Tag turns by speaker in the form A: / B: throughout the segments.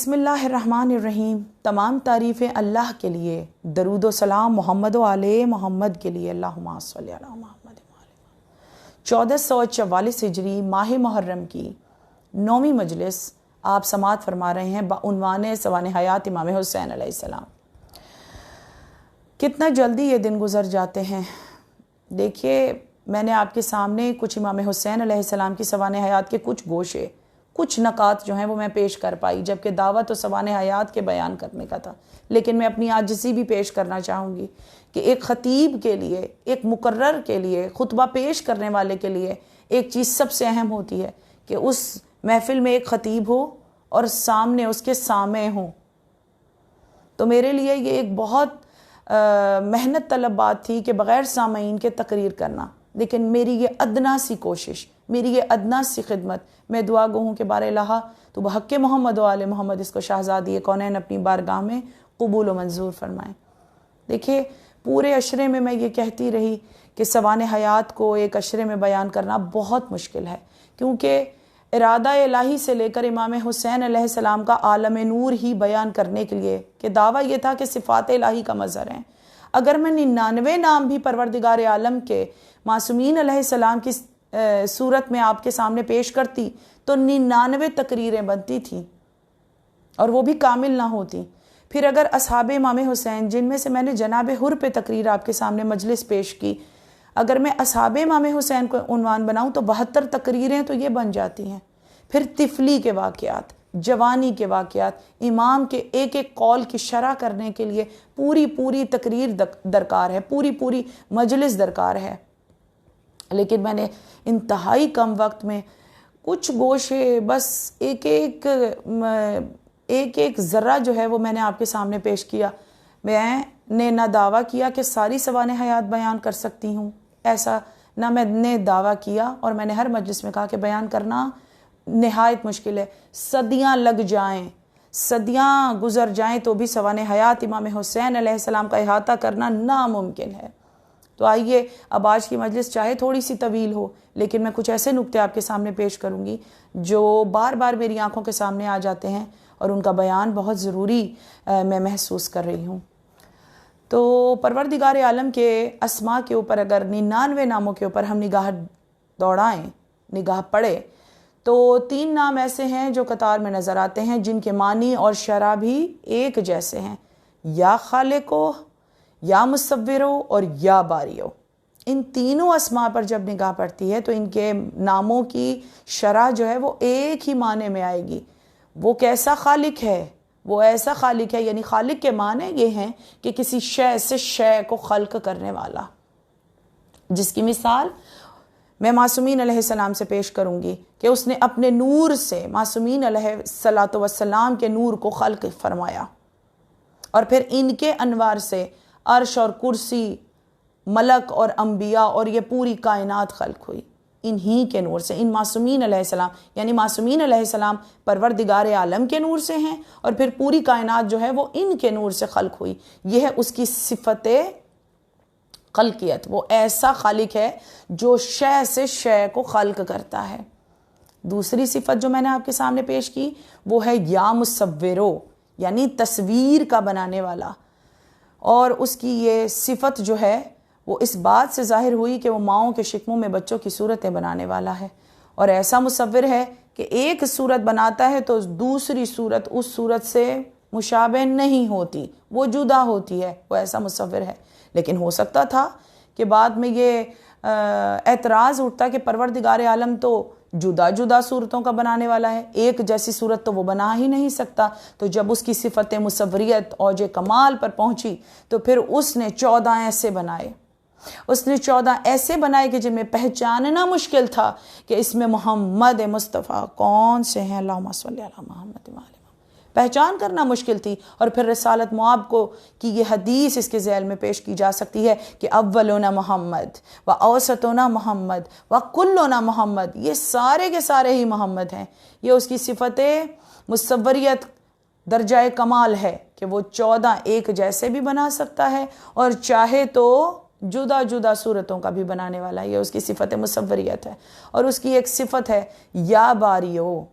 A: بسم اللہ الرحمن الرحیم۔ تمام تعریفیں اللہ کے لیے، درود و سلام محمد و آل محمد کے لیے، اللہم صلی علی محمد۔ 1444 ہجری ماہ محرم کی 9ویں مجلس آپ سماعت فرما رہے ہیں بعنوان سوانح حیات امام حسین علیہ السلام۔ کتنا جلدی یہ دن گزر جاتے ہیں۔ دیکھیے، میں نے آپ کے سامنے کچھ امام حسین علیہ السلام کی سوانح حیات کے کچھ گوشے، کچھ نکات جو ہیں وہ میں پیش کر پائی، جبکہ دعوت و سوانح حیات کے بیان کرنے کا تھا، لیکن میں اپنی عاجزی بھی پیش کرنا چاہوں گی کہ ایک خطیب کے لیے، ایک مقرر کے لیے، خطبہ پیش کرنے والے کے لیے ایک چیز سب سے اہم ہوتی ہے کہ اس محفل میں ایک خطیب ہو اور سامنے اس کے سامع ہوں۔ تو میرے لیے یہ ایک بہت محنت طلب بات تھی کہ بغیر سامعین کے تقریر کرنا، لیکن میری یہ ادنا سی کوشش، میری یہ ادنا سی خدمت، میں دعا گو ہوں کہ بار الہ تو بحق محمد و آل محمد اس کو شہزادی کونین اپنی بارگاہ میں قبول و منظور فرمائیں۔ دیکھیے، پورے عشرے میں یہ کہتی رہی کہ سوانح حیات کو ایک عشرے میں بیان کرنا بہت مشکل ہے، کیونکہ ارادہ الہی سے لے کر امام حسین علیہ السلام کا عالم نور ہی بیان کرنے کے لیے کہ دعویٰ یہ تھا کہ صفات الہی کا مظہر ہیں۔ اگر میں 99 نام بھی پروردگار عالم کے معصومین علیہ السلام کی صورت میں آپ کے سامنے پیش کرتی تو 99 تقریریں بنتی تھیں اور وہ بھی کامل نہ ہوتی۔ پھر اگر اصحاب امام حسین، جن میں سے میں نے جناب حر پہ تقریر آپ کے سامنے مجلس پیش کی، اگر میں اصحاب امام حسین کو عنوان بناؤں تو 72 تقریریں تو یہ بن جاتی ہیں۔ پھر طفلی کے واقعات، جوانی کے واقعات، امام کے ایک ایک قول کی شرح کرنے کے لیے پوری تقریر درکار ہے، پوری مجلس درکار ہے۔ لیکن میں نے انتہائی کم وقت میں کچھ گوشے، بس ایک ذرہ جو ہے وہ میں نے آپ کے سامنے پیش کیا۔ میں نے نہ دعویٰ کیا کہ ساری سوانح حیات بیان کر سکتی ہوں، ایسا نہ میں نے دعویٰ کیا، اور میں نے ہر مجلس میں کہا کہ بیان کرنا نہایت مشکل ہے، صدیاں لگ جائیں، صدیاں گزر جائیں تو بھی سوانح حیات امام حسین علیہ السلام کا احاطہ کرنا ناممکن ہے۔ تو آئیے، اب آج کی مجلس چاہے تھوڑی سی طویل ہو، لیکن میں کچھ ایسے نکتے آپ کے سامنے پیش کروں گی جو بار بار میری آنکھوں کے سامنے آ جاتے ہیں اور ان کا بیان بہت ضروری میں محسوس کر رہی ہوں۔ تو پروردگار عالم کے اسماء کے اوپر اگر 99 ناموں کے اوپر ہم نگاہ دوڑائیں، نگاہ پڑے، تو 3 نام ایسے ہیں جو قطار میں نظر آتے ہیں، جن کے معنی اور شرح بھی ایک جیسے ہیں: یا خالقو، یا مصورو اور یا باریو۔ ان تینوں اسماء پر جب نگاہ پڑتی ہے تو ان کے ناموں کی شرح جو ہے وہ ایک ہی معنی میں آئے گی۔ وہ کیسا خالق ہے؟ وہ ایسا خالق ہے، یعنی خالق کے معنی یہ ہیں کہ کسی شے سے شے کو خلق کرنے والا، جس کی مثال میں معصومین علیہ السلام سے پیش کروں گی کہ اس نے اپنے نور سے معصومین علیہ السلام کے نور کو خلق فرمایا، اور پھر ان کے انوار سے عرش اور کرسی، ملک اور انبیاء اور یہ پوری کائنات خلق ہوئی انہی کے نور سے۔ ان معصومین علیہ السلام، یعنی معصومین علیہ السلام پروردگار عالم کے نور سے ہیں، اور پھر پوری کائنات جو ہے وہ ان کے نور سے خلق ہوئی۔ یہ ہے اس کی صفت خلقیت۔ وہ ایسا خالق ہے جو شے سے شے کو خلق کرتا ہے۔ دوسری صفت جو میں نے آپ کے سامنے پیش کی وہ ہے یا مصورو، یعنی تصویر کا بنانے والا، اور اس کی یہ صفت جو ہے وہ اس بات سے ظاہر ہوئی کہ وہ ماؤں کے شکموں میں بچوں کی صورتیں بنانے والا ہے، اور ایسا مصور ہے کہ ایک صورت بناتا ہے تو دوسری صورت اس صورت سے مشابہ نہیں ہوتی، وہ جدا ہوتی ہے، وہ ایسا مصور ہے۔ لیکن ہو سکتا تھا کہ بعد میں یہ اعتراض اٹھتا کہ پروردگار عالم تو جدا صورتوں کا بنانے والا ہے، ایک جیسی صورت تو وہ بنا ہی نہیں سکتا۔ تو جب اس کی صفت مصوریت اوج کمال پر پہنچی تو پھر اس نے 14 ایسے بنائے، اس نے 14 ایسے بنائے کہ جن میں پہچاننا مشکل تھا کہ اس میں محمد مصطفیٰ کون سے ہیں، اللہم صلی علی محمد وآل محمد، پہچان کرنا مشکل تھی۔ اور پھر رسالت معاب کو کی یہ حدیث اس کے ذیل میں پیش کی جا سکتی ہے کہ اولنا محمد و اوسطنا محمد و کلنا محمد، یہ سارے کے سارے ہی محمد ہیں۔ یہ اس کی صفت مصوریت درجہ کمال ہے کہ وہ 14 ایک جیسے بھی بنا سکتا ہے، اور چاہے تو جدا صورتوں کا بھی بنانے والا ہے۔ یہ اس کی صفت مصوریت ہے۔ اور اس کی ایک صفت ہے یا باریو،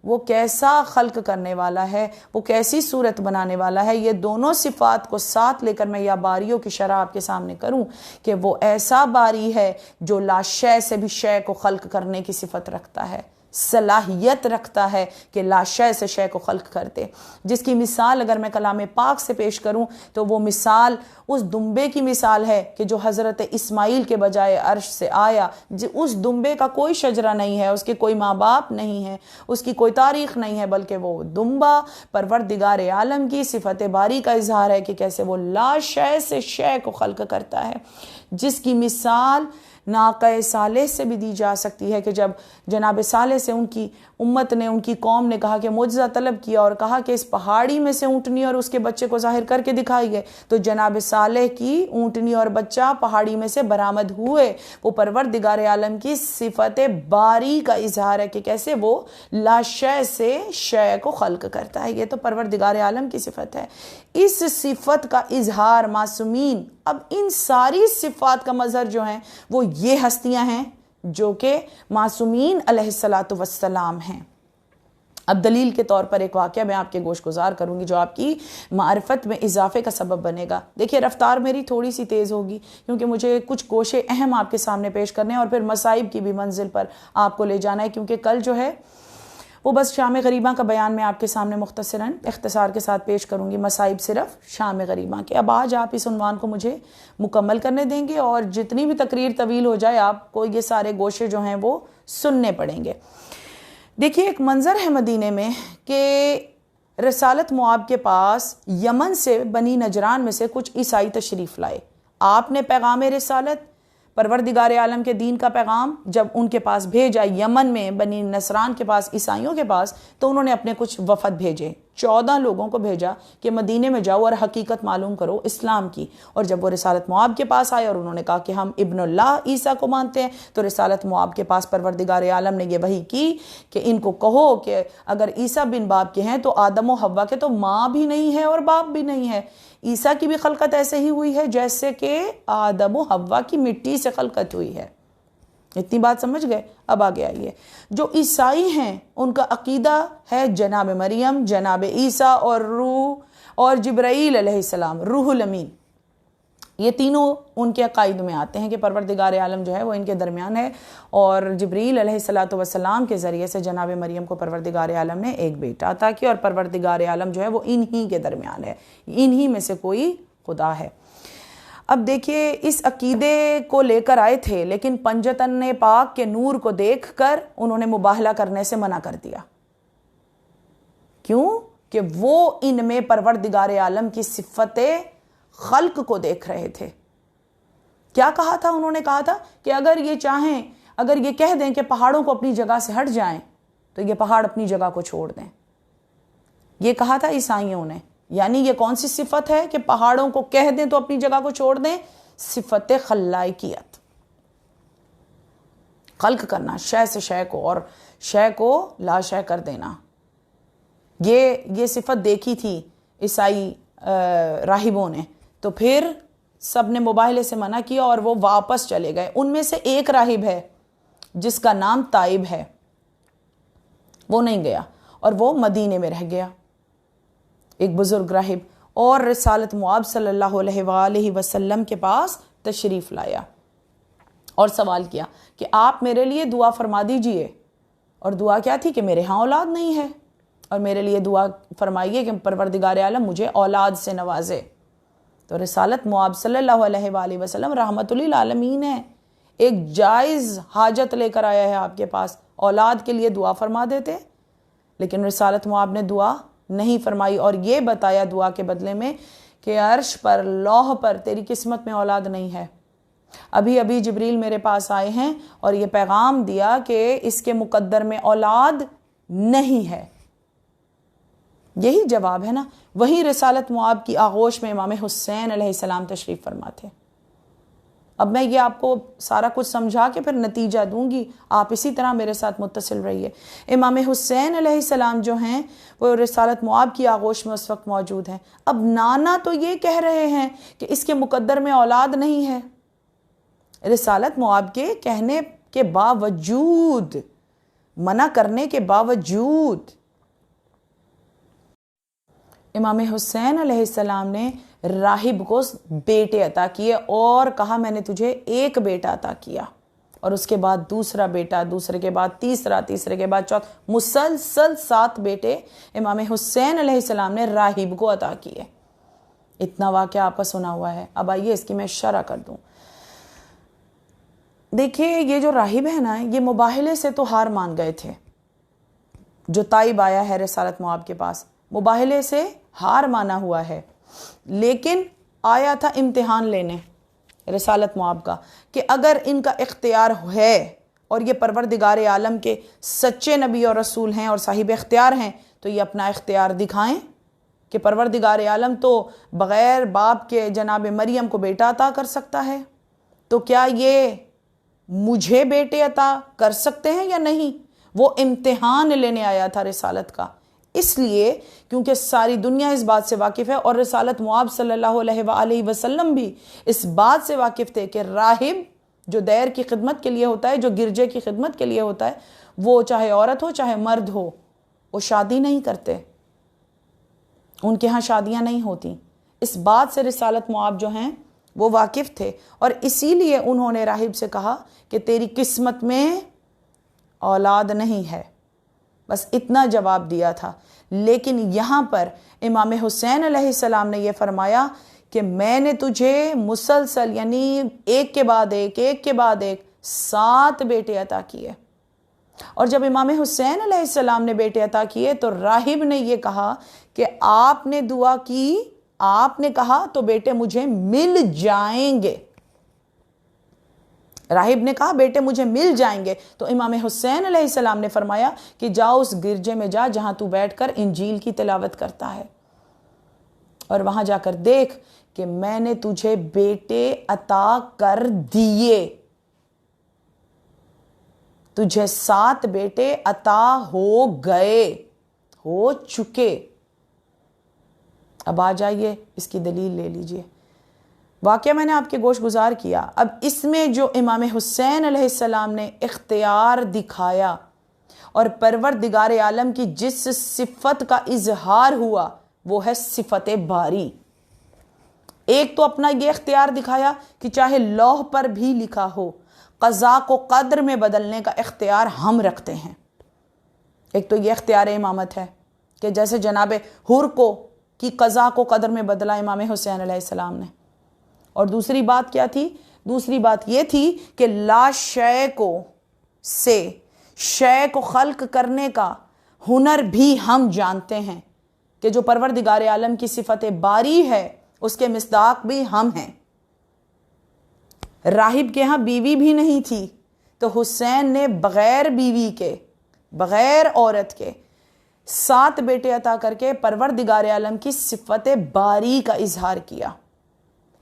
A: وہ کیسا خلق کرنے والا ہے، وہ کیسی صورت بنانے والا ہے، یہ دونوں صفات کو ساتھ لے کر میں یا باریوں کی شرح آپ کے سامنے کروں کہ وہ ایسا باری ہے جو لا شے سے بھی شے کو خلق کرنے کی صفت رکھتا ہے، صلاحیت رکھتا ہے کہ لا شے سے شے کو خلق کرتے، جس کی مثال اگر میں کلام پاک سے پیش کروں تو وہ مثال اس دمبے کی مثال ہے کہ جو حضرت اسماعیل کے بجائے عرش سے آیا۔ اس دمبے کا کوئی شجرہ نہیں ہے، اس کے کوئی ماں باپ نہیں ہے، اس کی کوئی تاریخ نہیں ہے، بلکہ وہ دمبا پروردگار عالم کی صفت باری کا اظہار ہے کہ کیسے وہ لا شے سے شے کو خلق کرتا ہے، جس کی مثال ناقہ صالح سے بھی دی جا سکتی ہے کہ جب جناب صالح سے ان کی امت نے، ان کی قوم نے کہا کہ معجزہ طلب کیا اور کہا کہ اس پہاڑی میں سے اونٹنی اور اس کے بچے کو ظاہر کر کے دکھائیے، تو جناب صالح کی اونٹنی اور بچہ پہاڑی میں سے برآمد ہوئے۔ وہ پروردگار عالم کی صفت باری کا اظہار ہے کہ کیسے وہ لا شے سے شے کو خلق کرتا ہے، یہ تو پروردگار عالم کی صفت ہے۔ اس صفت کا اظہار معصومین، اب ان ساری صفات کا مظہر جو ہیں وہ یہ ہستیاں ہیں جو کہ معصومین علیہ السلام ہیں۔ اب دلیل کے طور پر ایک واقعہ میں آپ کے گوش گزار کروں گی جو آپ کی معرفت میں اضافے کا سبب بنے گا۔ دیکھیے رفتار میری تھوڑی سی تیز ہوگی کیونکہ مجھے کچھ گوشے اہم آپ کے سامنے پیش کرنے ہیں اور پھر مصائب کی بھی منزل پر آپ کو لے جانا ہے، کیونکہ کل جو ہے وہ بس شام غریباں کا بیان میں آپ کے سامنے مختصراً اختصار کے ساتھ پیش کروں گی، مصائب صرف شام غریباں کے۔ اب آج آپ اس عنوان کو مجھے مکمل کرنے دیں گے اور جتنی بھی تقریر طویل ہو جائے آپ کو یہ سارے گوشے جو ہیں وہ سننے پڑیں گے۔ دیکھیے ایک منظر ہے مدینے میں کہ رسالت معاب کے پاس یمن سے بنی نجران میں سے کچھ عیسائی تشریف لائے۔ آپ نے پیغام رسالت، پروردگار عالم کے دین کا پیغام جب ان کے پاس بھیجا یمن میں بنی نصران کے پاس، عیسائیوں کے پاس، تو انہوں نے اپنے کچھ وفد بھیجے، 14 لوگوں کو بھیجا کہ مدینے میں جاؤ اور حقیقت معلوم کرو اسلام کی۔ اور جب وہ رسالت معاب کے پاس آئے اور انہوں نے کہا کہ ہم ابن اللہ عیسیٰ کو مانتے ہیں، تو رسالت معاب کے پاس پروردگار عالم نے یہ وحی کی کہ ان کو کہو کہ اگر عیسیٰ بن باپ کے ہیں تو آدم و حوا کے تو ماں بھی نہیں ہے اور باپ بھی نہیں ہے۔ عیسیٰ کی بھی خلقت ایسے ہی ہوئی ہے جیسے کہ آدم و حوا کی مٹی سے خلقت ہوئی ہے۔ اتنی بات سمجھ گئے؟ اب آگے آئیے، جو عیسائی ہیں ان کا عقیدہ ہے جناب مریم، جناب عیسیٰ اور روح اور جبرائیل علیہ السلام، روح الامین، یہ تینوں ان کے عقائد میں آتے ہیں کہ پروردگار عالم جو ہے وہ ان کے درمیان ہے، اور جبرائیل علیہ السلام کے ذریعے سے جناب مریم کو پروردگار عالم نے ایک بیٹا عطا کیا، اور پروردگار عالم جو ہے وہ انہی کے درمیان ہے، انہی میں سے کوئی خدا ہے۔ اب دیکھیے اس عقیدے کو لے کر آئے تھے، لیکن پنجتن پاک کے نور کو دیکھ کر انہوں نے مباہلہ کرنے سے منع کر دیا۔ کیوں؟ کہ وہ ان میں پروردگار عالم کی صفت خلق کو دیکھ رہے تھے۔ کیا کہا تھا انہوں نے؟ کہا تھا کہ اگر یہ چاہیں، اگر یہ کہہ دیں کہ پہاڑوں کو اپنی جگہ سے ہٹ جائیں تو یہ پہاڑ اپنی جگہ کو چھوڑ دیں۔ یہ کہا تھا عیسائیوں نے، یعنی یہ کون سی صفت ہے کہ پہاڑوں کو کہہ دیں تو اپنی جگہ کو چھوڑ دیں؟ صفت خلائقیت، خلق کرنا، شے سے شے کو اور شے کو لا شے کر دینا۔ یہ صفت دیکھی تھی عیسائی راہبوں نے، تو پھر سب نے مباہلے سے منع کیا اور وہ واپس چلے گئے۔ ان میں سے ایک راہب ہے جس کا نام تائب ہے، وہ نہیں گیا اور وہ مدینے میں رہ گیا، ایک بزرگ راہب، اور رسالت معاب صلی اللہ علیہ وآلہ وسلم کے پاس تشریف لایا اور سوال کیا کہ آپ میرے لیے دعا فرما دیجئے۔ اور دعا کیا تھی؟ کہ میرے ہاں اولاد نہیں ہے اور میرے لیے دعا فرمائیے کہ پروردگار عالم مجھے اولاد سے نوازے۔ تو رسالت معاب صلی اللہ علیہ وآلہ وسلم رحمت للعالمین ہے، ایک جائز حاجت لے کر آیا ہے آپ کے پاس، اولاد کے لیے دعا فرما دیتے، لیکن رسالت معاب نے دعا نہیں فرمائی اور یہ بتایا دعا کے بدلے میں کہ عرش پر، لوح پر تیری قسمت میں اولاد نہیں ہے۔ ابھی جبریل میرے پاس آئے ہیں اور یہ پیغام دیا کہ اس کے مقدر میں اولاد نہیں ہے۔ یہی جواب ہے نا۔ وہی رسالت معاب کی آغوش میں امام حسین علیہ السلام تشریف فرما تھے۔ اب میں یہ آپ کو سارا کچھ سمجھا کے پھر نتیجہ دوں گی، آپ اسی طرح میرے ساتھ متصل رہیے۔ امام حسین علیہ السلام جو ہیں وہ رسالت معاب کی آغوش میں اس وقت موجود ہیں۔ اب نانا تو یہ کہہ رہے ہیں کہ اس کے مقدر میں اولاد نہیں ہے، رسالت معاب کے کہنے کے باوجود منع کرنے کے باوجود امام حسین علیہ السلام نے راہب کو بیٹے عطا کیے اور کہا میں نے تجھے ایک بیٹا عطا کیا، اور اس کے بعد دوسرا بیٹا، دوسرے کے بعد تیسرا، تیسرے کے بعد چوتھا، مسلسل 7 بیٹے امام حسین علیہ السلام نے راہب کو عطا کیے۔ اتنا واقعہ آپ کا سنا ہوا ہے۔ اب آئیے اس کی میں شرح کر دوں۔ دیکھیے یہ جو راہب ہے نا، یہ مباہلے سے تو ہار مان گئے تھے۔ جو تائب آیا ہے رسالت مواب کے پاس، مباہلے سے ہار مانا ہوا ہے، لیکن آیا تھا امتحان لینے رسالت مواب کا، کہ اگر ان کا اختیار ہے اور یہ پروردگار عالم کے سچے نبی اور رسول ہیں اور صاحب اختیار ہیں، تو یہ اپنا اختیار دکھائیں کہ پروردگار عالم تو بغیر باپ کے جناب مریم کو بیٹا عطا کر سکتا ہے، تو کیا یہ مجھے بیٹے عطا کر سکتے ہیں یا نہیں؟ وہ امتحان لینے آیا تھا رسالت کا، اس لیے کیونکہ ساری دنیا اس بات سے واقف ہے، اور رسالت مواب صلی اللہ علیہ وآلہ وسلم بھی اس بات سے واقف تھے کہ راہب جو دیر کی خدمت کے لیے ہوتا ہے، جو گرجے کی خدمت کے لیے ہوتا ہے، وہ چاہے عورت ہو چاہے مرد ہو، وہ شادی نہیں کرتے، ان کے ہاں شادیاں نہیں ہوتی۔ اس بات سے رسالت مواب جو ہیں وہ واقف تھے، اور اسی لیے انہوں نے راہب سے کہا کہ تیری قسمت میں اولاد نہیں ہے، بس اتنا جواب دیا تھا۔ لیکن یہاں پر امام حسین علیہ السلام نے یہ فرمایا کہ میں نے تجھے مسلسل، یعنی ایک کے بعد ایک، ایک کے بعد ایک 7 بیٹے عطا کیے۔ اور جب امام حسین علیہ السلام نے بیٹے عطا کیے تو راہب نے یہ کہا کہ آپ نے دعا کی، آپ نے کہا تو بیٹے مجھے مل جائیں گے۔ راہب نے کہا بیٹے مجھے مل جائیں گے، تو امام حسین علیہ السلام نے فرمایا کہ جاؤ اس گرجے میں جا جہاں تو بیٹھ کر انجیل کی تلاوت کرتا ہے، اور وہاں جا کر دیکھ کہ میں نے تجھے بیٹے عطا کر دیے، تجھے 7 بیٹے عطا ہو گئے، ہو چکے۔ اب آ جائیے اس کی دلیل لے لیجئے۔ واقعہ میں نے آپ کے گوش گزار کیا، اب اس میں جو امام حسین علیہ السلام نے اختیار دکھایا اور پروردگار عالم کی جس صفت کا اظہار ہوا وہ ہے صفت باری۔ ایک تو اپنا یہ اختیار دکھایا کہ چاہے لوح پر بھی لکھا ہو، قضا کو قدر میں بدلنے کا اختیار ہم رکھتے ہیں۔ ایک تو یہ اختیار امامت ہے کہ جیسے جناب حر کی قضا کو قدر میں بدلا امام حسین علیہ السلام نے۔ اور دوسری بات کیا تھی؟ دوسری بات یہ تھی کہ لا شے کو خلق کرنے کا ہنر بھی ہم جانتے ہیں، کہ جو پروردگار عالم کی صفت باری ہے اس کے مصداق بھی ہم ہیں۔ راہب کے ہاں بیوی بھی نہیں تھی، تو حسین نے بغیر بیوی کے، بغیر عورت کے 7 بیٹے عطا کر کے پروردگار عالم کی صفت باری کا اظہار کیا۔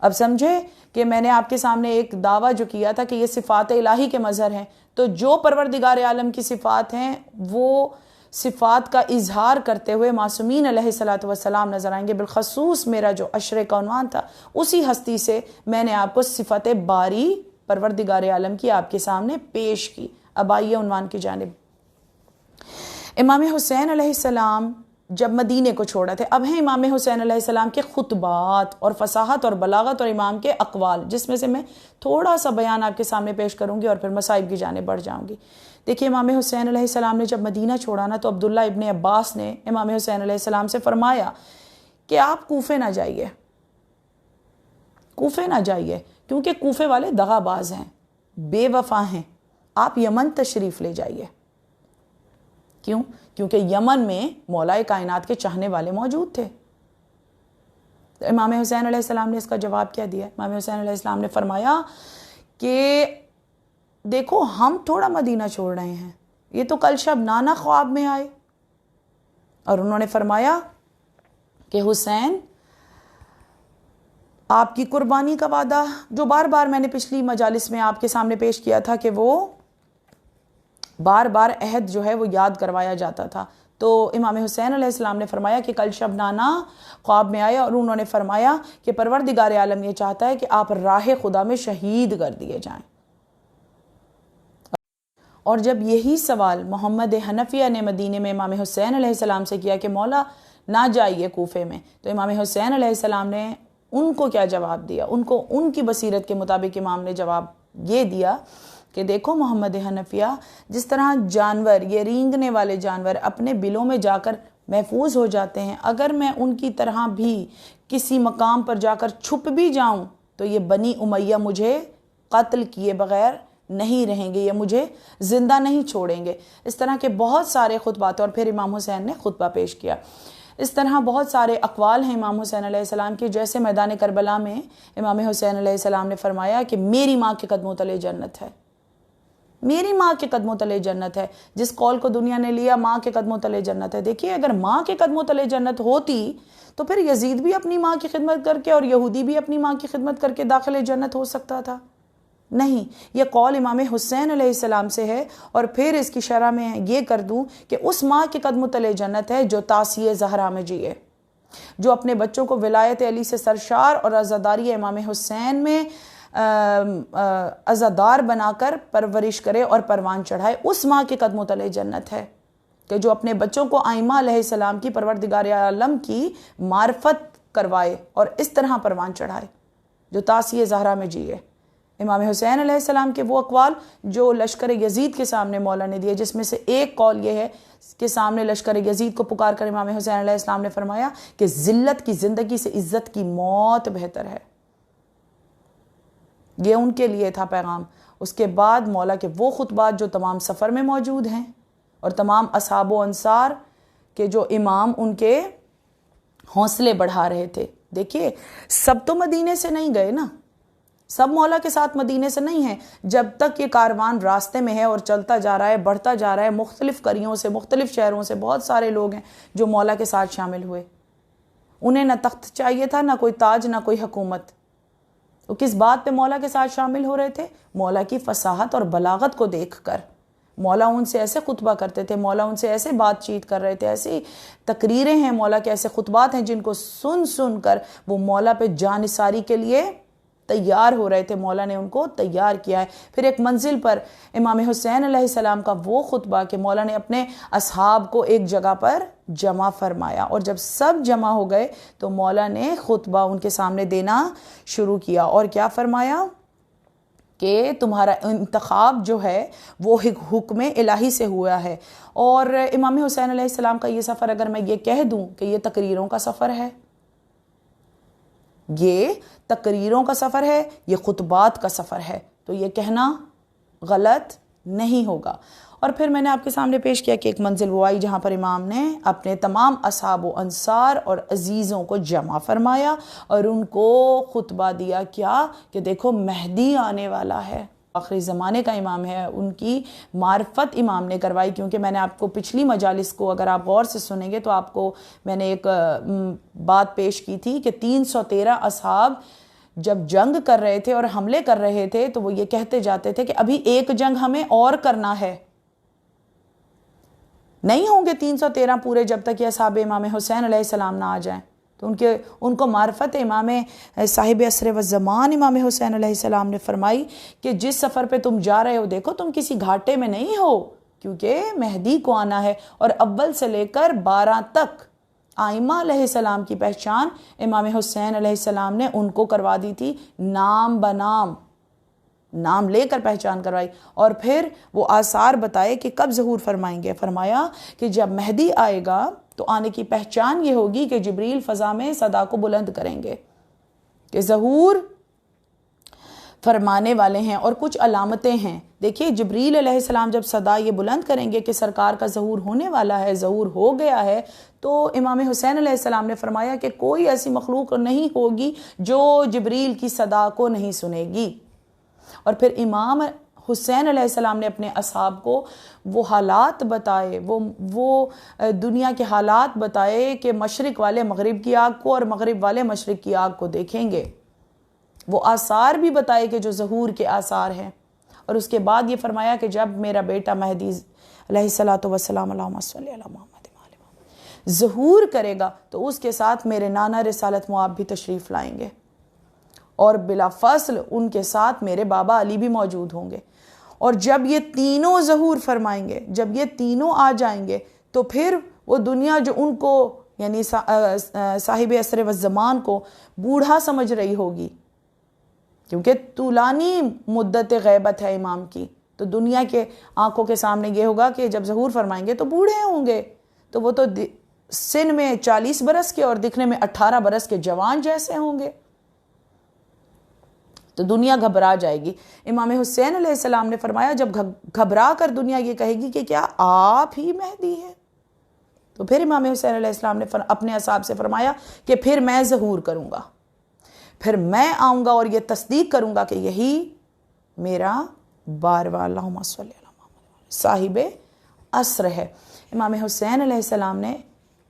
A: اب سمجھے کہ میں نے آپ کے سامنے ایک دعویٰ جو کیا تھا کہ یہ صفات الہی کے مظہر ہیں، تو جو پروردگار عالم کی صفات ہیں وہ صفات کا اظہار کرتے ہوئے معصومین علیہ السلام نظر آئیں گے۔ بالخصوص میرا جو عشرے کا عنوان تھا اسی ہستی سے میں نے آپ کو صفت باری پروردگار عالم کی آپ کے سامنے پیش کی۔ اب آئیے عنوان کی جانب۔ امام حسین علیہ السلام جب مدینے کو چھوڑا تھے، اب ہیں امام حسین علیہ السلام کے خطبات اور فصاحت اور بلاغت اور امام کے اقوال، جس میں سے میں تھوڑا سا بیان آپ کے سامنے پیش کروں گی اور پھر مصائب کی جانب بڑھ جاؤں گی۔ دیکھیے امام حسین علیہ السلام نے جب مدینہ چھوڑا نا، تو عبداللہ ابن عباس نے امام حسین علیہ السلام سے فرمایا کہ آپ کوفے نہ جائیے، کوفے نہ جائیے، کیونکہ کوفے والے دغا باز ہیں، بے وفا ہیں، آپ یمن تشریف لے جائیے۔ کیوں؟ کیونکہ یمن میں مولا کائنات کے چاہنے والے موجود تھے۔ امام حسین علیہ السلام نے اس کا جواب کیا دیا؟ امام حسین علیہ السلام نے فرمایا کہ دیکھو ہم تھوڑا مدینہ چھوڑ رہے ہیں، یہ تو کل شب نانا خواب میں آئے، اور انہوں نے فرمایا کہ حسین آپ کی قربانی کا وعدہ جو بار بار میں نے پچھلی مجالس میں آپ کے سامنے پیش کیا تھا کہ وہ بار بار عہد جو ہے وہ یاد کروایا جاتا تھا، تو امام حسین علیہ السلام نے فرمایا کہ کل شب نانا خواب میں آئے اور انہوں نے فرمایا کہ پروردگار عالم یہ چاہتا ہے کہ آپ راہ خدا میں شہید کر دیے جائیں، اور جب یہی سوال محمد حنفیہ نے مدینے میں امام حسین علیہ السلام سے کیا کہ مولا نہ جائیے کوفے میں، تو امام حسین علیہ السلام نے ان کو کیا جواب دیا؟ ان کو ان کی بصیرت کے مطابق امام نے جواب یہ دیا کہ دیکھو محمد حنفیہ، جس طرح جانور، یہ رینگنے والے جانور اپنے بلوں میں جا کر محفوظ ہو جاتے ہیں، اگر میں ان کی طرح بھی کسی مقام پر جا کر چھپ بھی جاؤں تو یہ بنی امیہ مجھے قتل کیے بغیر نہیں رہیں گے، یہ مجھے زندہ نہیں چھوڑیں گے۔ اس طرح کے بہت سارے خطبات، اور پھر امام حسین نے خطبہ پیش کیا۔ اس طرح بہت سارے اقوال ہیں امام حسین علیہ السلام کے، جیسے میدان کربلا میں امام حسین علیہ السلام نے فرمایا کہ میری ماں کے قدموں تلے جنت ہے، میری ماں کے قدموں تلے جنت ہے۔ جس قول کو دنیا نے لیا ماں کے قدموں تلے جنت ہے، دیکھیے اگر ماں کے قدموں تلے جنت ہوتی تو پھر یزید بھی اپنی ماں کی خدمت کر کے اور یہودی بھی اپنی ماں کی خدمت کر کے داخل جنت ہو سکتا تھا؟ نہیں، یہ قول امام حسین علیہ السلام سے ہے۔ اور پھر اس کی شرح میں یہ کر دوں کہ اس ماں کے قدموں تلے جنت ہے جو تاسیہ زہرا میں جیے، جو اپنے بچوں کو ولایت علی سے سرشار اور عزاداری امام حسین میں عزادار بنا کر پرورش کرے اور پروان چڑھائے، اس ماں کے قدموں تلے جنت ہے کہ جو اپنے بچوں کو ائمہ علیہ السلام کی، پروردگار عالم کی معرفت کروائے اور اس طرح پروان چڑھائے، جو تاسیہ زہرا میں جیے۔ امام حسین علیہ السلام کے وہ اقوال جو لشکر یزید کے سامنے مولا نے دیے، جس میں سے ایک قول یہ ہے کہ سامنے لشکر یزید کو پکار کر امام حسین علیہ السلام نے فرمایا کہ ذلت کی زندگی سے عزت کی موت بہتر ہے۔ یہ ان کے لیے تھا پیغام۔ اس کے بعد مولا کے وہ خطبات جو تمام سفر میں موجود ہیں، اور تمام اصحاب و انصار کے جو امام ان کے حوصلے بڑھا رہے تھے۔ دیکھیے سب تو مدینے سے نہیں گئے نا، سب مولا کے ساتھ مدینے سے نہیں ہیں۔ جب تک یہ کاروان راستے میں ہے اور چلتا جا رہا ہے، بڑھتا جا رہا ہے، مختلف قریوں سے، مختلف شہروں سے بہت سارے لوگ ہیں جو مولا کے ساتھ شامل ہوئے۔ انہیں نہ تخت چاہیے تھا، نہ کوئی تاج، نہ کوئی حکومت۔ وہ کس بات پہ مولا کے ساتھ شامل ہو رہے تھے؟ مولا کی فصاحت اور بلاغت کو دیکھ کر۔ مولا ان سے ایسے خطبہ کرتے تھے، مولا ان سے ایسے بات چیت کر رہے تھے، ایسی تقریریں ہیں مولا کے، ایسے خطبات ہیں جن کو سن سن کر وہ مولا پہ جان نثاری کے لیے تیار ہو رہے تھے۔ مولا نے ان کو تیار کیا ہے۔ پھر ایک منزل پر امام حسین علیہ السلام کا وہ خطبہ کہ مولا نے اپنے اصحاب کو ایک جگہ پر جمع فرمایا، اور جب سب جمع ہو گئے تو مولا نے خطبہ ان کے سامنے دینا شروع کیا، اور کیا فرمایا کہ تمہارا انتخاب جو ہے وہ حکم الہی سے ہوا ہے۔ اور امام حسین علیہ السلام کا یہ سفر، اگر میں یہ کہہ دوں کہ یہ تقریروں کا سفر ہے، یہ تقریروں کا سفر ہے، یہ خطبات کا سفر ہے، تو یہ کہنا غلط نہیں ہوگا۔ اور پھر میں نے آپ کے سامنے پیش کیا کہ ایک منزل وہ آئی جہاں پر امام نے اپنے تمام اصحاب و انصار اور عزیزوں کو جمع فرمایا اور ان کو خطبہ دیا، کیا کہ دیکھو مہدی آنے والا ہے، آخری زمانے کا امام ہے۔ ان کی معرفت امام نے کروائی، کیونکہ میں نے آپ کو پچھلی مجالس کو اگر آپ غور سے سنیں گے تو آپ کو میں نے ایک بات پیش کی تھی کہ 313 اصحاب جب جنگ کر رہے تھے اور حملے کر رہے تھے تو وہ یہ کہتے جاتے تھے کہ ابھی ایک جنگ ہمیں اور کرنا ہے، نہیں ہوں گے 313 پورے جب تک یہ اصحاب امام حسین علیہ السلام نہ آ جائیں۔ تو ان کو معرفت امام صاحب عصر و زمان امام حسین علیہ السلام نے فرمائی کہ جس سفر پہ تم جا رہے ہو دیکھو تم کسی گھاٹے میں نہیں ہو، کیونکہ مہدی کو آنا ہے۔ اور اول سے لے کر 12 تک ائمہ علیہ السلام کی پہچان امام حسین علیہ السلام نے ان کو کروا دی تھی، نام بنام، نام لے کر پہچان کروائی۔ اور پھر وہ آثار بتائے کہ کب ظہور فرمائیں گے، فرمایا کہ جب مہدی آئے گا تو آنے کی پہچان یہ ہوگی کہ جبریل فضا میں صدا کو بلند کریں گے کہ ظہور فرمانے والے ہیں، اور کچھ علامتیں ہیں۔ دیکھیے جبریل علیہ السلام جب صدا یہ بلند کریں گے کہ سرکار کا ظہور ہونے والا ہے، ظہور ہو گیا ہے، تو امام حسین علیہ السلام نے فرمایا کہ کوئی ایسی مخلوق نہیں ہوگی جو جبریل کی صدا کو نہیں سنے گی۔ اور پھر امام حسین علیہ السلام نے اپنے اصحاب کو وہ حالات بتائے، وہ دنیا کے حالات بتائے کہ مشرق والے مغرب کی آگ کو اور مغرب والے مشرق کی آگ کو دیکھیں گے، وہ آثار بھی بتائے کہ جو ظہور کے آثار ہیں۔ اور اس کے بعد یہ فرمایا کہ جب میرا بیٹا مہدی علیہ الصلوۃ والسلام اللہم صلی علی محمد ظہور کرے گا تو اس کے ساتھ میرے نانا رسالت مآب بھی تشریف لائیں گے، اور بلا فصل ان کے ساتھ میرے بابا علی بھی موجود ہوں گے۔ اور جب یہ تینوں ظہور فرمائیں گے، جب یہ تینوں آ جائیں گے، تو پھر وہ دنیا جو ان کو یعنی صاحب عصر و زمان کو بوڑھا سمجھ رہی ہوگی، کیونکہ طولانی مدت غیبت ہے امام کی، تو دنیا کے آنکھوں کے سامنے یہ ہوگا کہ جب ظہور فرمائیں گے تو بوڑھے ہوں گے، تو وہ تو سن میں 40 برس کے اور دکھنے میں 18 برس کے جوان جیسے ہوں گے، تو دنیا گھبرا جائے گی۔ امام حسین علیہ السلام نے فرمایا جب گھبرا کر دنیا یہ کہے گی کہ کیا آپ ہی مہدی ہیں، تو پھر امام حسین علیہ السلام نے اپنے اصحاب سے فرمایا کہ پھر میں ظہور کروں گا، پھر میں آؤں گا اور یہ تصدیق کروں گا کہ یہی میرا بارواں اللہم صلی علی محمد صاحب عصر ہے۔ امام حسین علیہ السلام نے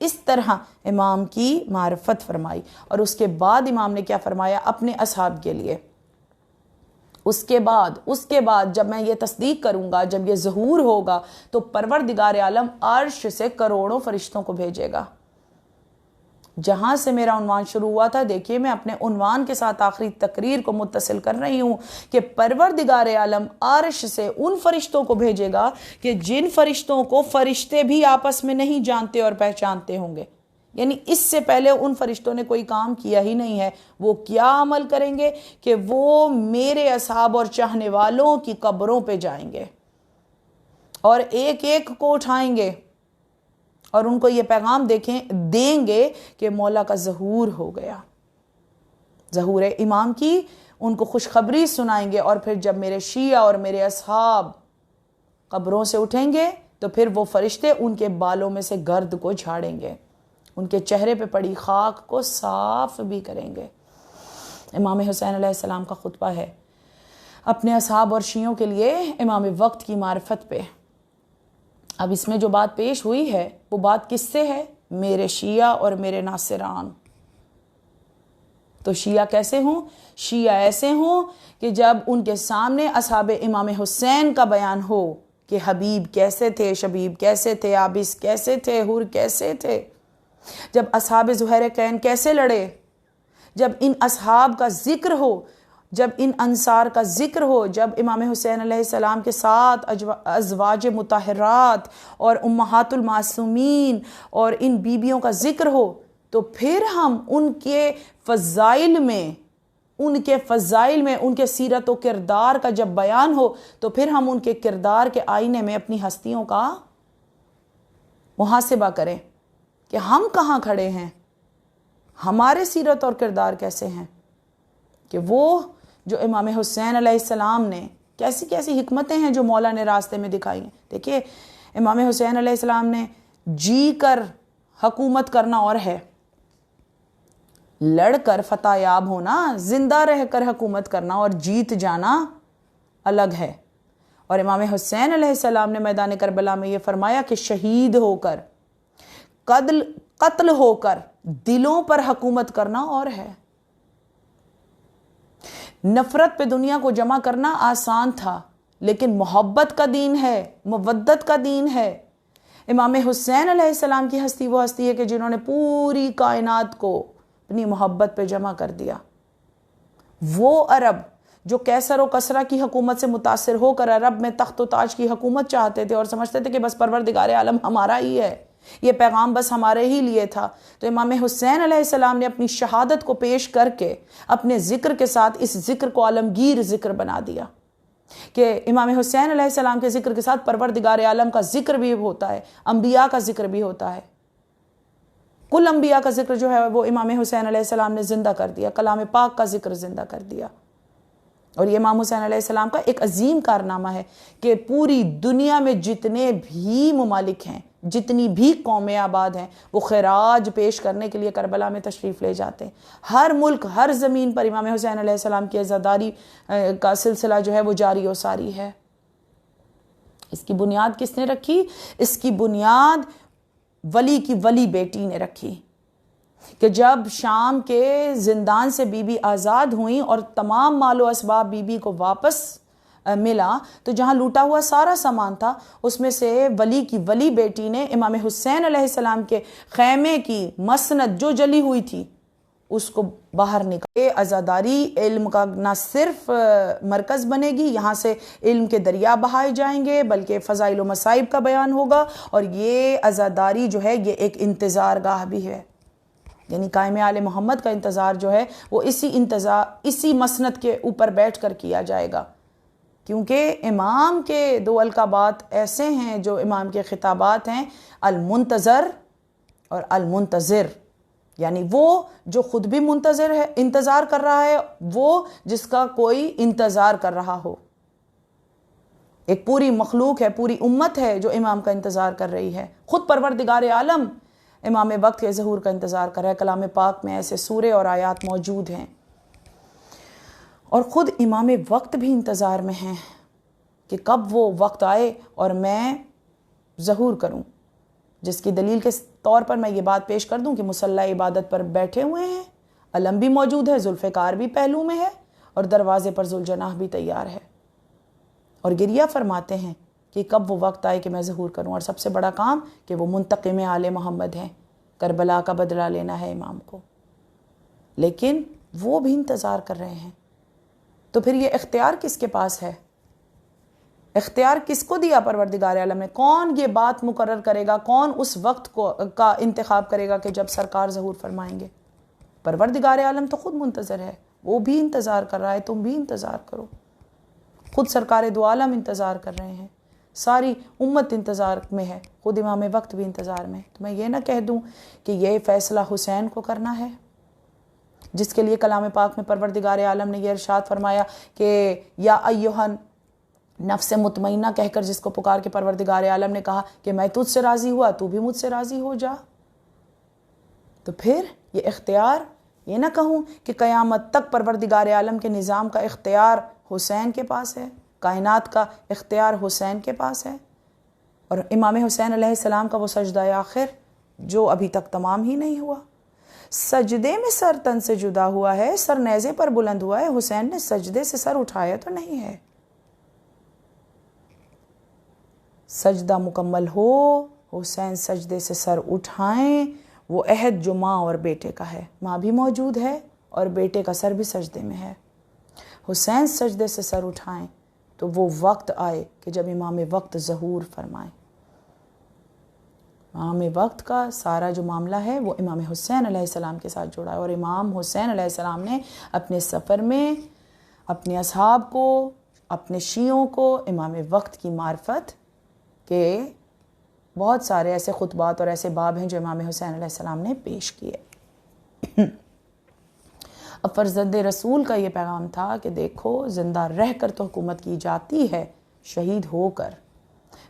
A: اس طرح امام کی معرفت فرمائی، اور اس کے بعد امام نے کیا فرمایا اپنے اصحاب کے لیے، اس کے بعد جب میں یہ تصدیق کروں گا، جب یہ ظہور ہوگا، تو پروردگار عالم عرش سے کروڑوں فرشتوں کو بھیجے گا۔ جہاں سے میرا عنوان شروع ہوا تھا، دیکھیے میں اپنے عنوان کے ساتھ آخری تقریر کو متصل کر رہی ہوں کہ پروردگار عالم عرش سے ان فرشتوں کو بھیجے گا کہ جن فرشتوں کو فرشتے بھی آپس میں نہیں جانتے اور پہچانتے ہوں گے، یعنی اس سے پہلے ان فرشتوں نے کوئی کام کیا ہی نہیں ہے، وہ کیا عمل کریں گے کہ وہ میرے اصحاب اور چاہنے والوں کی قبروں پہ جائیں گے اور ایک ایک کو اٹھائیں گے اور ان کو یہ پیغام دیں گے کہ مولا کا ظہور ہو گیا، ظہور امام کی ان کو خوشخبری سنائیں گے، اور پھر جب میرے شیعہ اور میرے اصحاب قبروں سے اٹھیں گے تو پھر وہ فرشتے ان کے بالوں میں سے گرد کو جھاڑیں گے، ان کے چہرے پہ پڑی خاک کو صاف بھی کریں گے۔ امام حسین علیہ السلام کا خطبہ ہے اپنے اصحاب اور شیعوں کے لیے امام وقت کی معرفت پہ۔ اب اس میں جو بات پیش ہوئی ہے وہ بات کس سے ہے؟ میرے شیعہ اور میرے ناصران۔ تو شیعہ کیسے ہوں؟ شیعہ ایسے ہوں کہ جب ان کے سامنے اصحاب امام حسین کا بیان ہو کہ حبیب کیسے تھے، شبیب کیسے تھے، عابس کیسے تھے، حور کیسے تھے، جب اصحاب زہیرین کیسے لڑے، جب ان اصحاب کا ذکر ہو، جب ان انصار کا ذکر ہو، جب امام حسین علیہ السلام کے ساتھ ازواج مطہرات اور امہات المعصومین اور ان بیبیوں کا ذکر ہو، تو پھر ہم ان کے فضائل میں ان کے سیرت و کردار کا جب بیان ہو، تو پھر ہم ان کے کردار کے آئینے میں اپنی ہستیوں کا محاسبہ کریں کہ ہم کہاں کھڑے ہیں، ہمارے سیرت اور کردار کیسے ہیں، کہ وہ جو امام حسین علیہ السلام نے کیسی کیسی حکمتیں ہیں جو مولا نے راستے میں دکھائی ہیں۔ دیکھیے امام حسین علیہ السلام نے جی کر حکومت کرنا اور ہے، لڑ کر فتح یاب ہونا، زندہ رہ کر حکومت کرنا اور جیت جانا الگ ہے۔ اور امام حسین علیہ السلام نے میدان کربلا میں یہ فرمایا کہ شہید ہو کر، قتل ہو کر دلوں پر حکومت کرنا اور ہے۔ نفرت پہ دنیا کو جمع کرنا آسان تھا، لیکن محبت کا دین ہے، مودت کا دین ہے۔ امام حسین علیہ السلام کی ہستی وہ ہستی ہے کہ جنہوں نے پوری کائنات کو اپنی محبت پہ جمع کر دیا۔ وہ عرب جو کیسر و کسرا کی حکومت سے متاثر ہو کر عرب میں تخت و تاج کی حکومت چاہتے تھے اور سمجھتے تھے کہ بس پروردگار عالم ہمارا ہی ہے، یہ پیغام بس ہمارے ہی لیے تھا، تو امام حسین علیہ السلام نے اپنی شہادت کو پیش کر کے اپنے ذکر کے ساتھ اس ذکر کو عالمگیر ذکر بنا دیا کہ امام حسین علیہ السلام کے ذکر کے ساتھ پروردگار عالم کا ذکر بھی ہوتا ہے، انبیاء کا ذکر بھی ہوتا ہے۔ کل انبیاء کا ذکر جو ہے وہ امام حسین علیہ السلام نے زندہ کر دیا، کلام پاک کا ذکر زندہ کر دیا۔ اور یہ امام حسین علیہ السلام کا ایک عظیم کارنامہ ہے کہ پوری دنیا میں جتنے بھی ممالک ہیں، جتنی بھی قومیں آباد ہیں، وہ خراج پیش کرنے کے لیے کربلا میں تشریف لے جاتے ہیں۔ ہر ملک، ہر زمین پر امام حسین علیہ السلام کی عزاداری کا سلسلہ جو ہے وہ جاری و ساری ہے۔ اس کی بنیاد کس نے رکھی؟ اس کی بنیاد ولی کی ولی بیٹی نے رکھی کہ جب شام کے زندان سے بی بی آزاد ہوئیں اور تمام مال و اسباب بی بی کو واپس ملا، تو جہاں لوٹا ہوا سارا سامان تھا اس میں سے ولی کی ولی بیٹی نے امام حسین علیہ السلام کے خیمے کی مسند جو جلی ہوئی تھی اس کو باہر نکالے. عزاداری علم کا نہ صرف مرکز بنے گی، یہاں سے علم کے دریا بہائے جائیں گے، بلکہ فضائل و مصائب کا بیان ہوگا. اور یہ عزاداری جو ہے یہ ایک انتظار گاہ بھی ہے، یعنی قائم آل محمد کا انتظار جو ہے وہ اسی مسند کے اوپر بیٹھ کر کیا جائے گا. کیونکہ امام کے 2 القابات ایسے ہیں جو امام کے خطابات ہیں، المنتظر اور المنتظر، یعنی وہ جو خود بھی منتظر ہے، انتظار کر رہا ہے، وہ جس کا کوئی انتظار کر رہا ہو. ایک پوری مخلوق ہے، پوری امت ہے جو امام کا انتظار کر رہی ہے. خود پروردگار عالم امام وقت کے ظہور کا انتظار کر رہا ہے. کلام پاک میں ایسے سورے اور آیات موجود ہیں. اور خود امام وقت بھی انتظار میں ہیں کہ کب وہ وقت آئے اور میں ظہور کروں. جس کی دلیل کے طور پر میں یہ بات پیش کر دوں کہ مصلی عبادت پر بیٹھے ہوئے ہیں، علم بھی موجود ہے، ذوالفقار بھی پہلو میں ہے، اور دروازے پر ذوالجناح بھی تیار ہے، اور گریہ فرماتے ہیں کہ کب وہ وقت آئے کہ میں ظہور کروں. اور سب سے بڑا کام کہ وہ منتقم آل محمد ہیں، کربلا کا بدلہ لینا ہے امام کو. لیکن وہ بھی انتظار کر رہے ہیں. تو پھر یہ اختیار کس کے پاس ہے؟ اختیار کس کو دیا پروردگار عالم نے؟ کون یہ بات مقرر کرے گا؟ کون اس وقت کا انتخاب کرے گا کہ جب سرکار ظہور فرمائیں گے؟ پروردگار عالم تو خود منتظر ہے، وہ بھی انتظار کر رہا ہے، تم بھی انتظار کرو. خود سرکار دو عالم انتظار کر رہے ہیں، ساری امت انتظار میں ہے، خود امام وقت بھی انتظار میں. تو میں یہ نہ کہہ دوں کہ یہ فیصلہ حسین کو کرنا ہے، جس کے لیے کلام پاک میں پروردگار عالم نے یہ ارشاد فرمایا کہ یا ایہن نفس مطمئنہ کہہ کر جس کو پکار کے پروردگار عالم نے کہا کہ میں تجھ سے راضی ہوا، تو بھی مجھ سے راضی ہو جا. تو پھر یہ اختیار، یہ نہ کہوں کہ قیامت تک پروردگار عالم کے نظام کا اختیار حسین کے پاس ہے، کائنات کا اختیار حسین کے پاس ہے. اور امام حسین علیہ السلام کا وہ سجدہ آخر جو ابھی تک تمام ہی نہیں ہوا. سجدے میں سر تن سے جدا ہوا ہے، سر نیزے پر بلند ہوا ہے، حسین نے سجدے سے سر اٹھایا تو نہیں ہے. سجدہ مکمل ہو، حسین سجدے سے سر اٹھائیں، وہ عہد جو ماں اور بیٹے کا ہے. ماں بھی موجود ہے اور بیٹے کا سر بھی سجدے میں ہے. حسین سجدے سے سر اٹھائیں تو وہ وقت آئے کہ جب امام وقت ظہور فرمائیں. امام وقت کا سارا جو معاملہ ہے وہ امام حسین علیہ السلام کے ساتھ جڑا ہے. اور امام حسین علیہ السلام نے اپنے سفر میں اپنے اصحاب کو، اپنے شیعوں کو امام وقت کی معرفت کے بہت سارے ایسے خطبات اور ایسے باب ہیں جو امام حسین علیہ السلام نے پیش کیے. اب فرزند رسول کا یہ پیغام تھا کہ دیکھو، زندہ رہ کر تو حکومت کی جاتی ہے، شہید ہو کر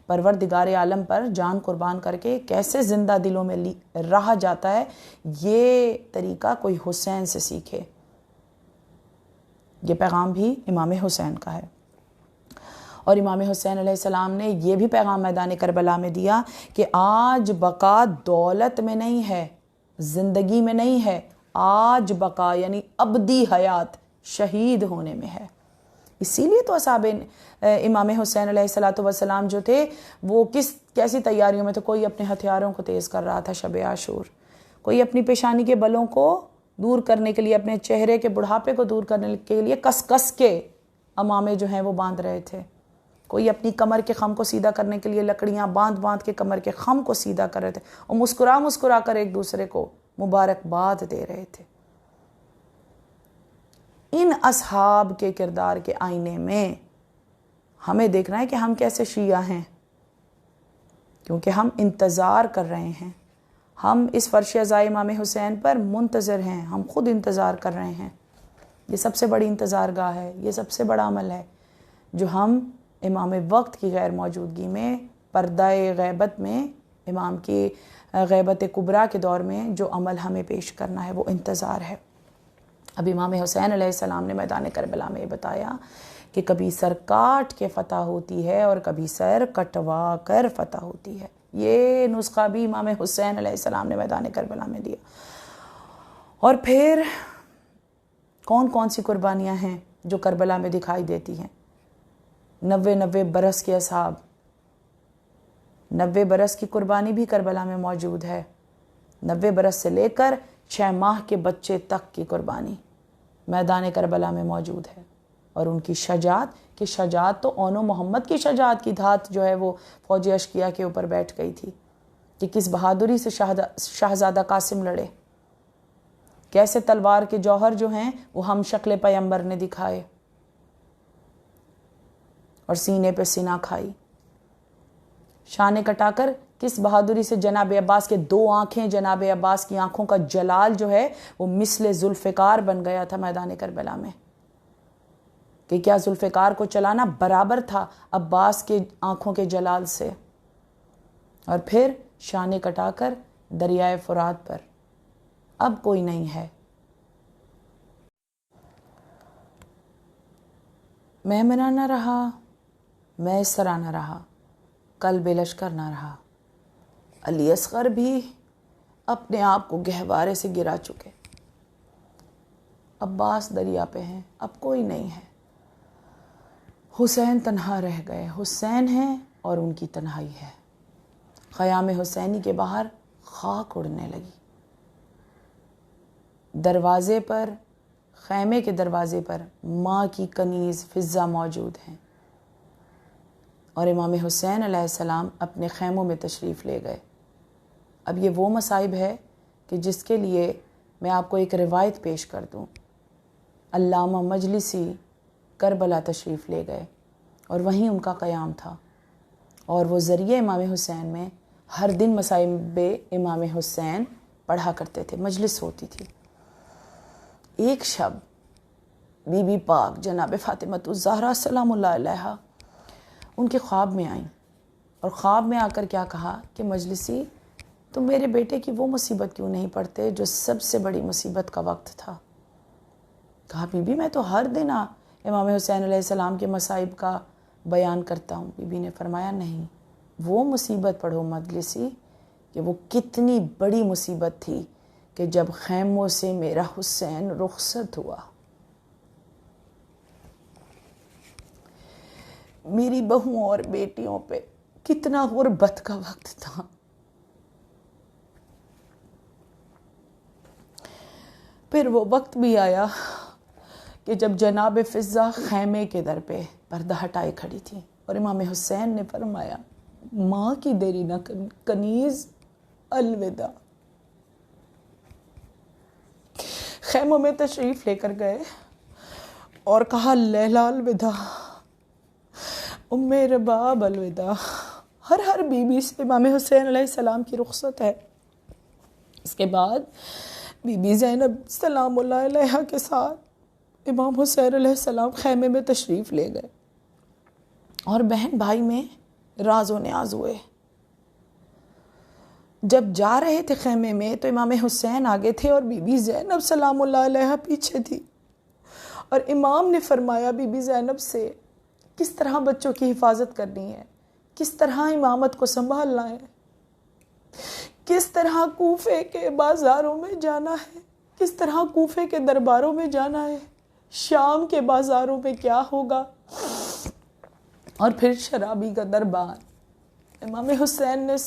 A: پروردگار عالم پر جان قربان کر کے کیسے زندہ دلوں میں رہا جاتا ہے. یہ طریقہ کوئی حسین سے سیکھے. یہ پیغام بھی امام حسین کا ہے. اور امام حسین علیہ السلام نے یہ بھی پیغام میدان کربلا میں دیا کہ آج بقا دولت میں نہیں ہے، زندگی میں نہیں ہے، آج بقا یعنی ابدی حیات شہید ہونے میں ہے. اسی لیے تو اصحاب امام حسین علیہ السلام جو تھے وہ کیسی تیاریوں میں تھے. کوئی اپنے ہتھیاروں کو تیز کر رہا تھا شب عاشور، کوئی اپنی پیشانی کے بلوں کو دور کرنے کے لیے، اپنے چہرے کے بڑھاپے کو دور کرنے کے لیے کس کس کے امامے جو ہیں وہ باندھ رہے تھے. کوئی اپنی کمر کے خم کو سیدھا کرنے کے لیے لکڑیاں باندھ کے کمر کے خم کو سیدھا کر رہے تھے، اور مسکرا کر ایک دوسرے کو مبارکباد دے رہے تھے. ان اصحاب کے کردار کے آئینے میں ہمیں دیکھنا ہے کہ ہم کیسے شیعہ ہیں، کیونکہ ہم انتظار کر رہے ہیں. ہم اس فرش ازائے امام حسین پر منتظر ہیں، ہم خود انتظار کر رہے ہیں. یہ سب سے بڑی انتظار گاہ ہے، یہ سب سے بڑا عمل ہے جو ہم امام وقت کی غیر موجودگی میں، پردہ غیبت میں، امام کی غیبت کبریٰ کے دور میں جو عمل ہمیں پیش کرنا ہے وہ انتظار ہے. اب امام حسین علیہ السلام نے میدان کربلا میں یہ بتایا کہ کبھی سر کاٹ کے فتح ہوتی ہے اور کبھی سر کٹوا کر فتح ہوتی ہے. یہ نسخہ بھی امام حسین علیہ السلام نے میدان کربلا میں دیا. اور پھر کون کون سی قربانیاں ہیں جو کربلا میں دکھائی دیتی ہیں؟ 90 برس کے اصحاب، 90 برس کی قربانی بھی کربلا میں موجود ہے. 90 برس سے لے کر 6 ماہ کے بچے تک کی قربانی میدان کربلا میں موجود ہے، اور ان کی شجاعت، کہ شجاعت تو اون و محمد کی شجاعت کی دھات جو ہے وہ فوج اشقیہ کے اوپر بیٹھ گئی تھی، کہ کس بہادری سے شہزادہ قاسم لڑے، کیسے تلوار کے جوہر جو ہیں وہ ہم شکل پیمبر نے دکھائے اور سینے پہ سینہ کھائی، شانے کٹا کر کس بہادری سے جناب عباس کے 2 آنکھیں، جناب عباس کی آنکھوں کا جلال جو ہے وہ مثل ذوالفقار بن گیا تھا میدان کربلا میں، کہ کیا ذوالفقار کو چلانا برابر تھا عباس کے آنکھوں کے جلال سے، اور پھر شانے کٹا کر دریائے فرات پر اب کوئی نہیں ہے۔ میمنہ نہ رہا، میسرہ نہ رہا، قلب لشکر نہ رہا، علی اصغر بھی اپنے آپ کو گہوارے سے گرا چکے، عباس دریا پہ ہیں، اب کوئی نہیں ہے، حسین تنہا رہ گئے، حسین ہیں اور ان کی تنہائی ہے۔ خیام حسینی کے باہر خاک اڑنے لگی، دروازے پر، خیمے کے دروازے پر ماں کی کنیز فضہ موجود ہیں، اور امام حسین علیہ السلام اپنے خیموں میں تشریف لے گئے۔ اب یہ وہ مصائب ہے کہ جس کے لیے میں آپ کو ایک روایت پیش کر دوں۔ علامہ مجلسی کربلا تشریف لے گئے اور وہیں ان کا قیام تھا، اور وہ ذریعہ امام حسین میں ہر دن مصائب امام حسین پڑھا کرتے تھے، مجلس ہوتی تھی۔ ایک شب بی بی پاک جناب فاطمۃ الزہرا سلام اللہ علیہا ان کے خواب میں آئیں، اور خواب میں آ کر کیا کہا کہ مجلسی تم میرے بیٹے کی وہ مصیبت کیوں نہیں پڑھتے جو سب سے بڑی مصیبت کا وقت تھا؟ کہا بی بی میں تو ہر دن امام حسین علیہ السلام کے مصائب کا بیان کرتا ہوں۔ بی بی نے فرمایا نہیں، وہ مصیبت پڑھو مجلسی کہ وہ کتنی بڑی مصیبت تھی کہ جب خیموں سے میرا حسین رخصت ہوا، میری بہوؤں اور بیٹیوں پہ کتنا غربت کا وقت تھا۔ پھر وہ وقت بھی آیا کہ جب جناب فضہ خیمے کے در پہ پردہ ہٹائے کھڑی تھی، اور امام حسین نے فرمایا ماں کی دیری نہ کنیز الوداع۔ خیموں میں تشریف لے کر گئے اور کہا لیلا الوداع، ام رباب الوداع۔ ہر بیوی سے امام حسین علیہ السلام کی رخصت ہے۔ اس کے بعد بی بی زینب سلام اللہ علیہا کے ساتھ امام حسین علیہ السلام خیمے میں تشریف لے گئے، اور بہن بھائی میں راز و نیاز ہوئے۔ جب جا رہے تھے خیمے میں تو امام حسین آگے تھے اور بی بی زینب سلام اللہ علیہا پیچھے تھی، اور امام نے فرمایا بی بی زینب سے کس طرح بچوں کی حفاظت کرنی ہے، کس طرح امامت کو سنبھالنا ہے، کس طرح کوفے کے بازاروں میں جانا ہے، کس طرح کوفے کے درباروں میں جانا ہے، شام کے بازاروں میں کیا ہوگا، اور پھر شرابی کا دربار۔ امام حسین نے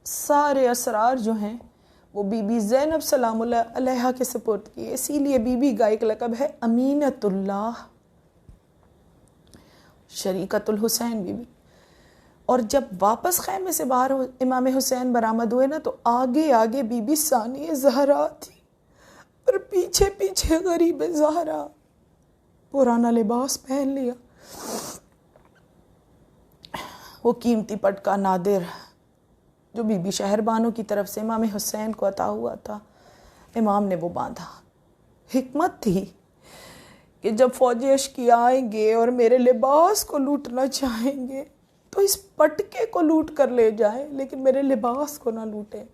A: سارے اسرار جو ہیں وہ بی بی زینب سلام اللہ علیہا کے سپرد کیے۔ اسی لیے بی بی کا ایک لقب ہے امینت اللہ، شریکت الحسین بی بی۔ اور جب واپس خیمے سے باہر امام حسین برآمد ہوئے نا تو آگے بی بی ثانیہ زہرا تھی، اور پیچھے پیچھے غریب زہرا، پرانا لباس پہن لیا، وہ قیمتی پٹکا نادر جو بی بی شہر بانو کی طرف سے امام حسین کو عطا ہوا تھا، امام نے وہ باندھا۔ حکمت تھی کہ جب فوجی اشقیاء آئیں گے اور میرے لباس کو لوٹنا چاہیں گے تو اس پٹکے کو لوٹ کر لے جائیں، لیکن میرے لباس کو نہ لوٹیں۔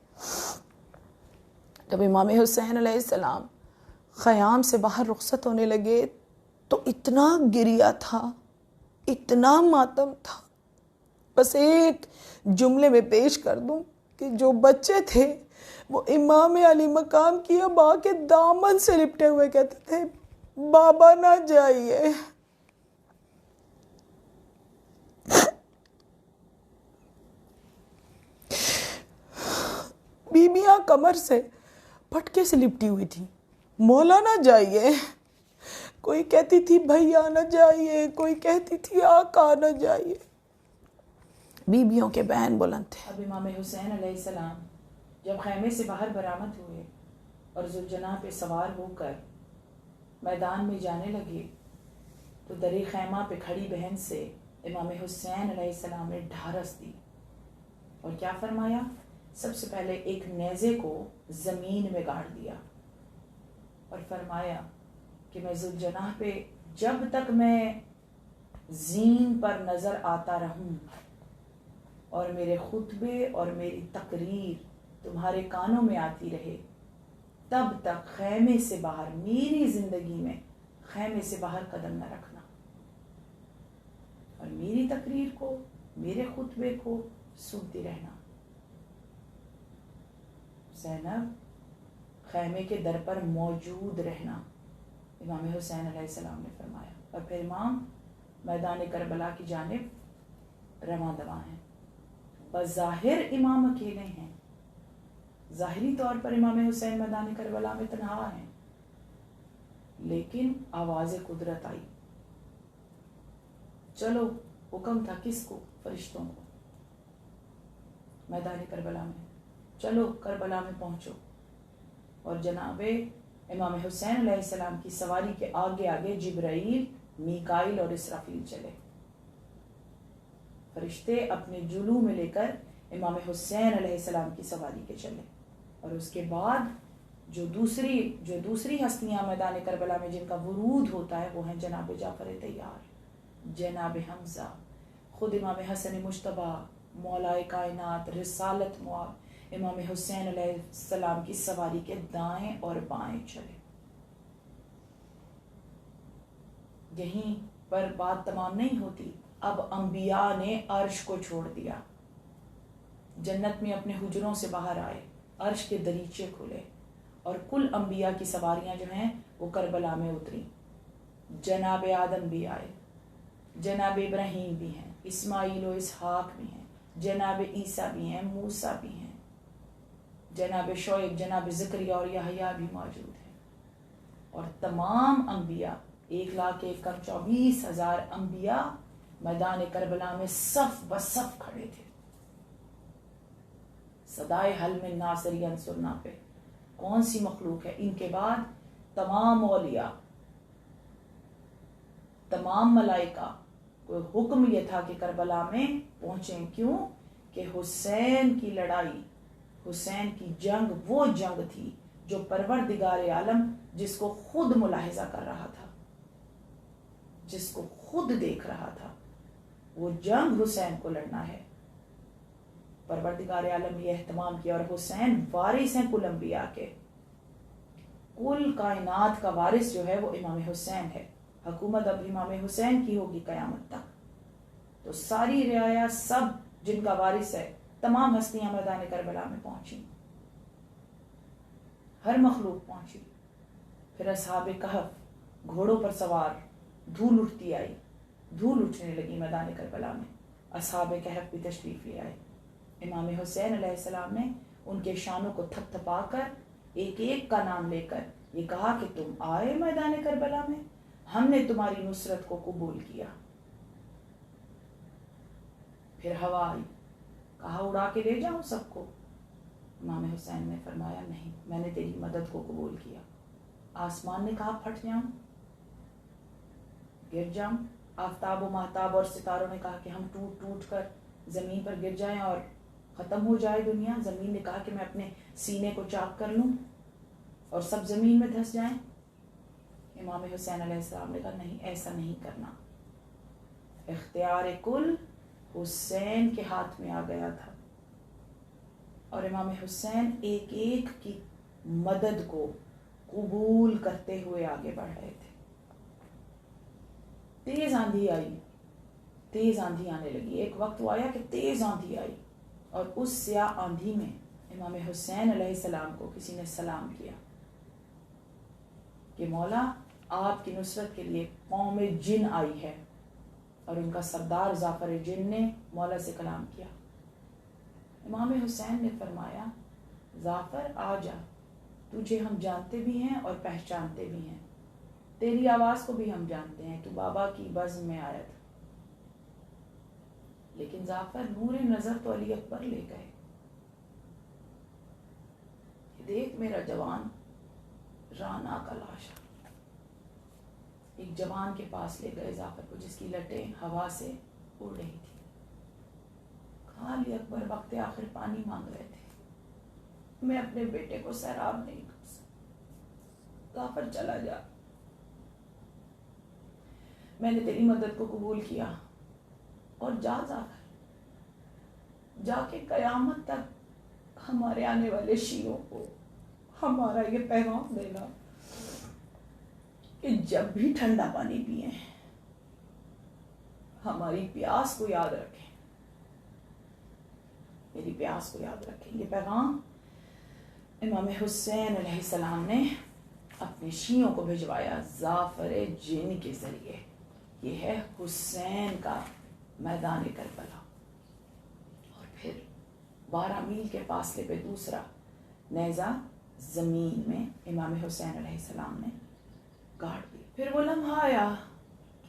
A: جب امام حسین علیہ السلام خیام سے باہر رخصت ہونے لگے تو اتنا گریا تھا، اتنا ماتم تھا۔ بس ایک جملے میں پیش کر دوں کہ جو بچے تھے وہ امام علی مقام کی ابا کے دامن سے لپٹے ہوئے کہتے تھے بابا نہ جائیے۔ بیبیاں کمر سے پھٹکے سے لپٹی ہوئی تھی. مولا نہ جائیے. کوئی کہتی تھی بھیا نہ جائیے, کوئی کہتی تھی آقا نہ جائیے. بیویوں کے بہن بلند تھے. اب امام حسین علیہ السلام جب خیمے سے باہر برآمد ہوئے اور ذوالجناح پہ سوار ہو کر میدان میں جانے لگے تو درِ خیمہ پہ کھڑی بہن سے امام حسین علیہ السلام نے ڈھارس دی اور کیا فرمایا؟ سب سے پہلے ایک نیزے کو زمین میں گاڑ دیا اور فرمایا کہ میں ذوالجناح پہ جب تک میں زین پر نظر آتا رہوں اور میرے خطبے اور میری تقریر تمہارے کانوں میں آتی رہے تب تک خیمے سے باہر میری زندگی میں خیمے سے باہر قدم نہ رکھنا اور میری تقریر کو میرے خطبے کو سنتی رہنا. زینب خیمے کے در پر موجود رہنا امام حسین علیہ السلام نے فرمایا. اور پھر امام میدان کربلا کی جانب رواں دواں ہیں. بظاہر امام اکیلے ہیں, ظاہری طور پر امام حسین میدان کربلا میں تنہا ہیں, لیکن آواز قدرت آئی. چلو, حکم تھا کس کو؟ فرشتوں کو. میدان کربلا میں چلو, کربلا میں پہنچو. اور جناب امام حسین علیہ السلام کی سواری کے آگے آگے جبرائیل, میکائیل اور اسرافیل چلے. فرشتے اپنے جلو میں لے کر امام حسین علیہ السلام کی سواری کے چلے. اور اس کے بعد جو دوسری ہستیاں میدان کربلا میں جن کا ورود ہوتا ہے وہ ہیں جناب جعفر طیار, جناب حمزہ, خود امام حسن مجتبیٰ, مولائے کائنات, رسالت معاب امام حسین علیہ السلام کی سواری کے دائیں اور بائیں چلے. یہیں پر بات تمام نہیں ہوتی. اب انبیاء نے عرش کو چھوڑ دیا, جنت میں اپنے حجروں سے باہر آئے, عرش کے دریچے کھلے اور کل انبیاء کی سواریاں جو ہیں وہ کربلا میں اتری. جناب آدم بھی آئے, جناب ابراہیم بھی ہیں, اسماعیل و اسحاق بھی ہیں, جناب عیسیٰ بھی ہیں, موسیٰ بھی ہیں, جناب شعیب, جناب زکریا اور یحییٰ بھی موجود ہیں. اور تمام انبیاء 1,24,000 انبیاء میدان کربلا میں صف بصف کھڑے تھے. صدائے حل من ناصر ینصرنا پہ کون سی مخلوق ہے؟ ان کے بعد تمام اولیاء, تمام ملائکہ کو حکم یہ تھا کہ کربلا میں پہنچیں. کیوں کہ حسین کی لڑائی, حسین کی جنگ وہ جنگ تھی جو پروردگار عالم جس کو خود ملاحظہ کر رہا تھا, جس کو خود دیکھ رہا تھا, وہ جنگ حسین کو لڑنا ہے. پروردگار عالم یہ اہتمام کیا. اور حسین وارث ہیں کل انبیاء کے, کل کائنات کا وارث جو ہے وہ امام حسین ہے. حکومت اب امام حسین کی ہوگی قیامت تک. تو ساری رعایا سب جن کا وارث ہے, تمام ہستیاں میدان کربلا میں پہنچی, ہر مخلوق پہنچی. پھر اصحاب کہف گھوڑوں پر سوار, دھول اٹھتی آئی, دھول اٹھنے لگی میدان کربلا میں. اصحاب کہف بھی تشریف لے آئے. امام حسین علیہ السلام نے ان کے شانوں کو تھپ تھپا کر ایک ایک کا نام لے کر یہ کہا کہ تم آئے میدان کربلا میں, ہم نے تمہاری نصرت کو قبول کیا. پھر ہوا آئی, کہا اڑا کے لے جاؤں سب کو. امام حسین نے فرمایا نہیں, میں نے تیری مدد کو قبول کیا. آسمان نے کہا پھٹ جاؤں, گر جاؤں. آفتاب و مہتاب اور ستاروں نے کہا کہ ہم ٹوٹ ٹوٹ کر زمین پر گر جائیں اور ختم ہو جائے دنیا. زمین نے کہا کہ میں اپنے سینے کو چاک کر لوں اور سب زمین میں دھس جائیں. امام حسین علیہ السلام نے کہا نہیں, ایسا نہیں کرنا. اختیار کل حسین کے ہاتھ میں آ گیا تھا اور امام حسین ایک ایک کی مدد کو قبول کرتے ہوئے آگے بڑھ رہے تھے. تیز آندھی آئی, تیز آندھی آنے لگی. ایک وقت وہ آیا کہ تیز آندھی آئی اور اس سیاہ آندھی میں امام حسین علیہ السلام کو کسی نے سلام کیا کہ مولا آپ کی نصرت کے لیے قوم جن آئی ہے. اور ان کا سردار جعفر جن نے مولا سے کلام کیا. امام حسین نے فرمایا جعفر آ جا, تجھے ہم جانتے بھی ہیں اور پہچانتے بھی ہیں، تیری آواز کو بھی ہم جانتے ہیں، تو بابا کی بزم میں آیا تھا۔ لیکن جعفر نور نظر تو علی اکبر لے گئے، دیکھ میرا جوان رانا کا لاشا۔ ایک جوان کے پاس لے گئے جعفر کو، جس کی لٹیں ہوا سے اڑ رہی تھی۔ کہا علی اکبر وقت آخر پانی مانگ رہے تھے، میں اپنے بیٹے کو سیراب نہیں کر سکتا، جعفر چلا جا، میں نے تیری مدد کو قبول کیا، اور جا جعفر، جا کے قیامت تک ہمارے آنے والے شیعوں کو ہمارا یہ پیغام دینا کہ جب بھی ٹھنڈا پانی پئیں ہماری پیاس کو یاد رکھیں، میری پیاس کو یاد رکھیں۔ یہ پیغام امام حسین علیہ السلام نے اپنے شیعوں کو بھجوایا جعفر جن کے ذریعے۔ یہ ہے حسین کا میدان کربلا۔ اور پھر 12 میل کے فاصلے پہ دوسرا نیزہ زمین میں امام حسین علیہ السلام نے گاڑ دی۔ پھر وہ لمحہ آیا،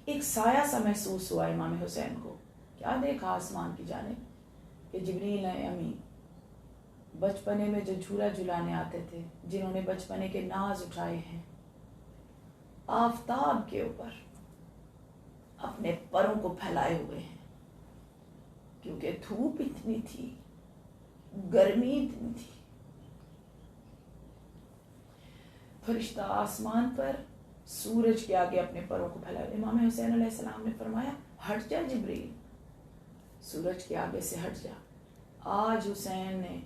A: ایک سایہ سا محسوس ہوا امام حسین کو۔ کیا دیکھا آسمان کی جانب کہ جبریل امین بچپنے میں جو جھولا جھلانے آتے تھے، جنہوں نے بچپنے کے ناز اٹھائے ہیں، آفتاب کے اوپر اپنے پروں کو پھیلائے ہوئے ہیں، کیونکہ دھوپ اتنی تھی، گرمی اتنی تھی۔ فرشتہ آسمان پر سورج کے آگے اپنے پروں کو پھیلائے۔ امام حسین علیہ السلام نے فرمایا ہٹ جا جبریل، سورج کے آگے سے ہٹ جا۔ آج حسین نے